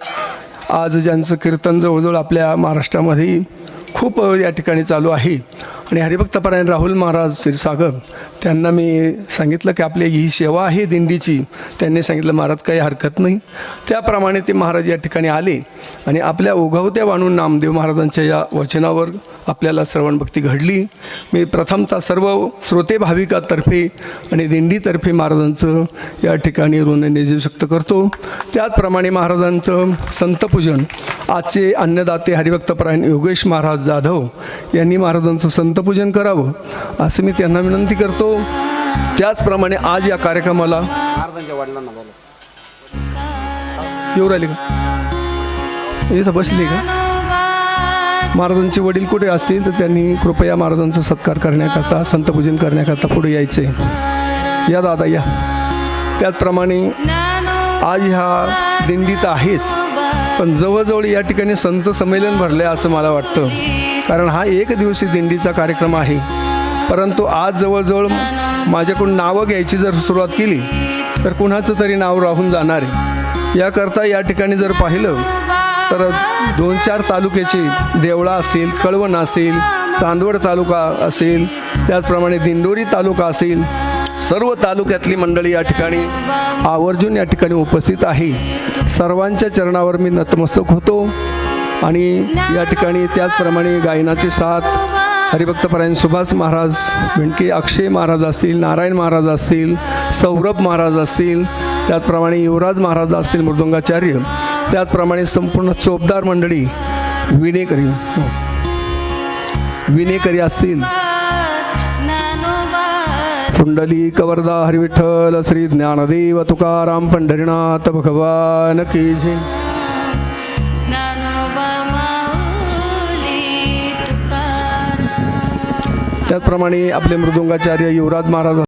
Speaker 2: आज ज्यांचं कीर्तन जवळजवळ आपल्या महाराष्ट्रामध्ये खूप या ठिकाणी चालू आहे. आणि हरिभक्तपरायण राहुल महाराज क्षीरसागर त्यांना मी सांगितलं की आपली ही सेवा आहे दिंडीची. त्यांनी सांगितलं महाराज काही हरकत नाही. त्याप्रमाणे ते महाराज या ठिकाणी आले आणि आपल्या ओघवत्या वाणून नामदेव महाराजांच्या या वचनावर आपल्याला श्रवणभक्ती घडली. मी प्रथमतः सर्व श्रोते भाविकातर्फे आणि दिंडीतर्फे महाराजांचं या ठिकाणी ऋणनिधी करतो. त्याचप्रमाणे महाराजांचं संतपूजन आजचे अन्नदाते हरिभक्तपरायण योगेश महाराज जाधव यांनी महाराजांचं संतपूजन करावं असं मी त्यांना विनंती करतो. त्याचप्रमाणे आज या कार्यक्रमाला येऊ राहिले का, इथं बसले का, महाराजांचे वडील कुठे असतील तर त्यांनी कृपया महाराजांचा सत्कार करण्याकरता, संतपूजन करण्याकरता पुढे यायचे. या दादा या. त्याचप्रमाणे आज ह्या दिंडीत आहेच पण जवळजवळ या ठिकाणी संत संमेलन भरले असं मला वाटतं. कारण हा एक दिवसीय दिंडीचा कार्यक्रम आहे. परंतु आज जवळजवळ माझ्याकडून नावं घ्यायची जर सुरुवात केली तर कुणाचं तरी नाव राहून जाणार आहे. याकरता या ठिकाणी जर पाहिलं तर 2-4 तालुक्याचे देवळा असेल, कळवण असेल, चांदवड तालुका असेल, त्याचप्रमाणे दिंडोरी तालुका असेल, सर्व तालुक्यातली मंडळी या ठिकाणी आवर्जून या ठिकाणी उपस्थित आहे. सर्वांच्या चरणावर मी नतमस्तक होतो. आणि या ठिकाणी त्याचप्रमाणे गायनाचे साथ हरिभक्तपरायण सुभाष महाराज विणके, अक्षय महाराज असतील, नारायण महाराज असतील, सौरभ महाराज असतील, त्याचप्रमाणे युवराज महाराज असतील मृदुंगाचार्य, त्याचप्रमाणे संपूर्ण चोपदार मंडळी विनेकरी असतील. पुंडली कवरदा हरिविठ्ठल श्री ज्ञानदेव तुकाराम पंढरीनाथ भगवान की जय. त्याचप्रमाणे आपले मृदुंगाचार्य युवराज महाराज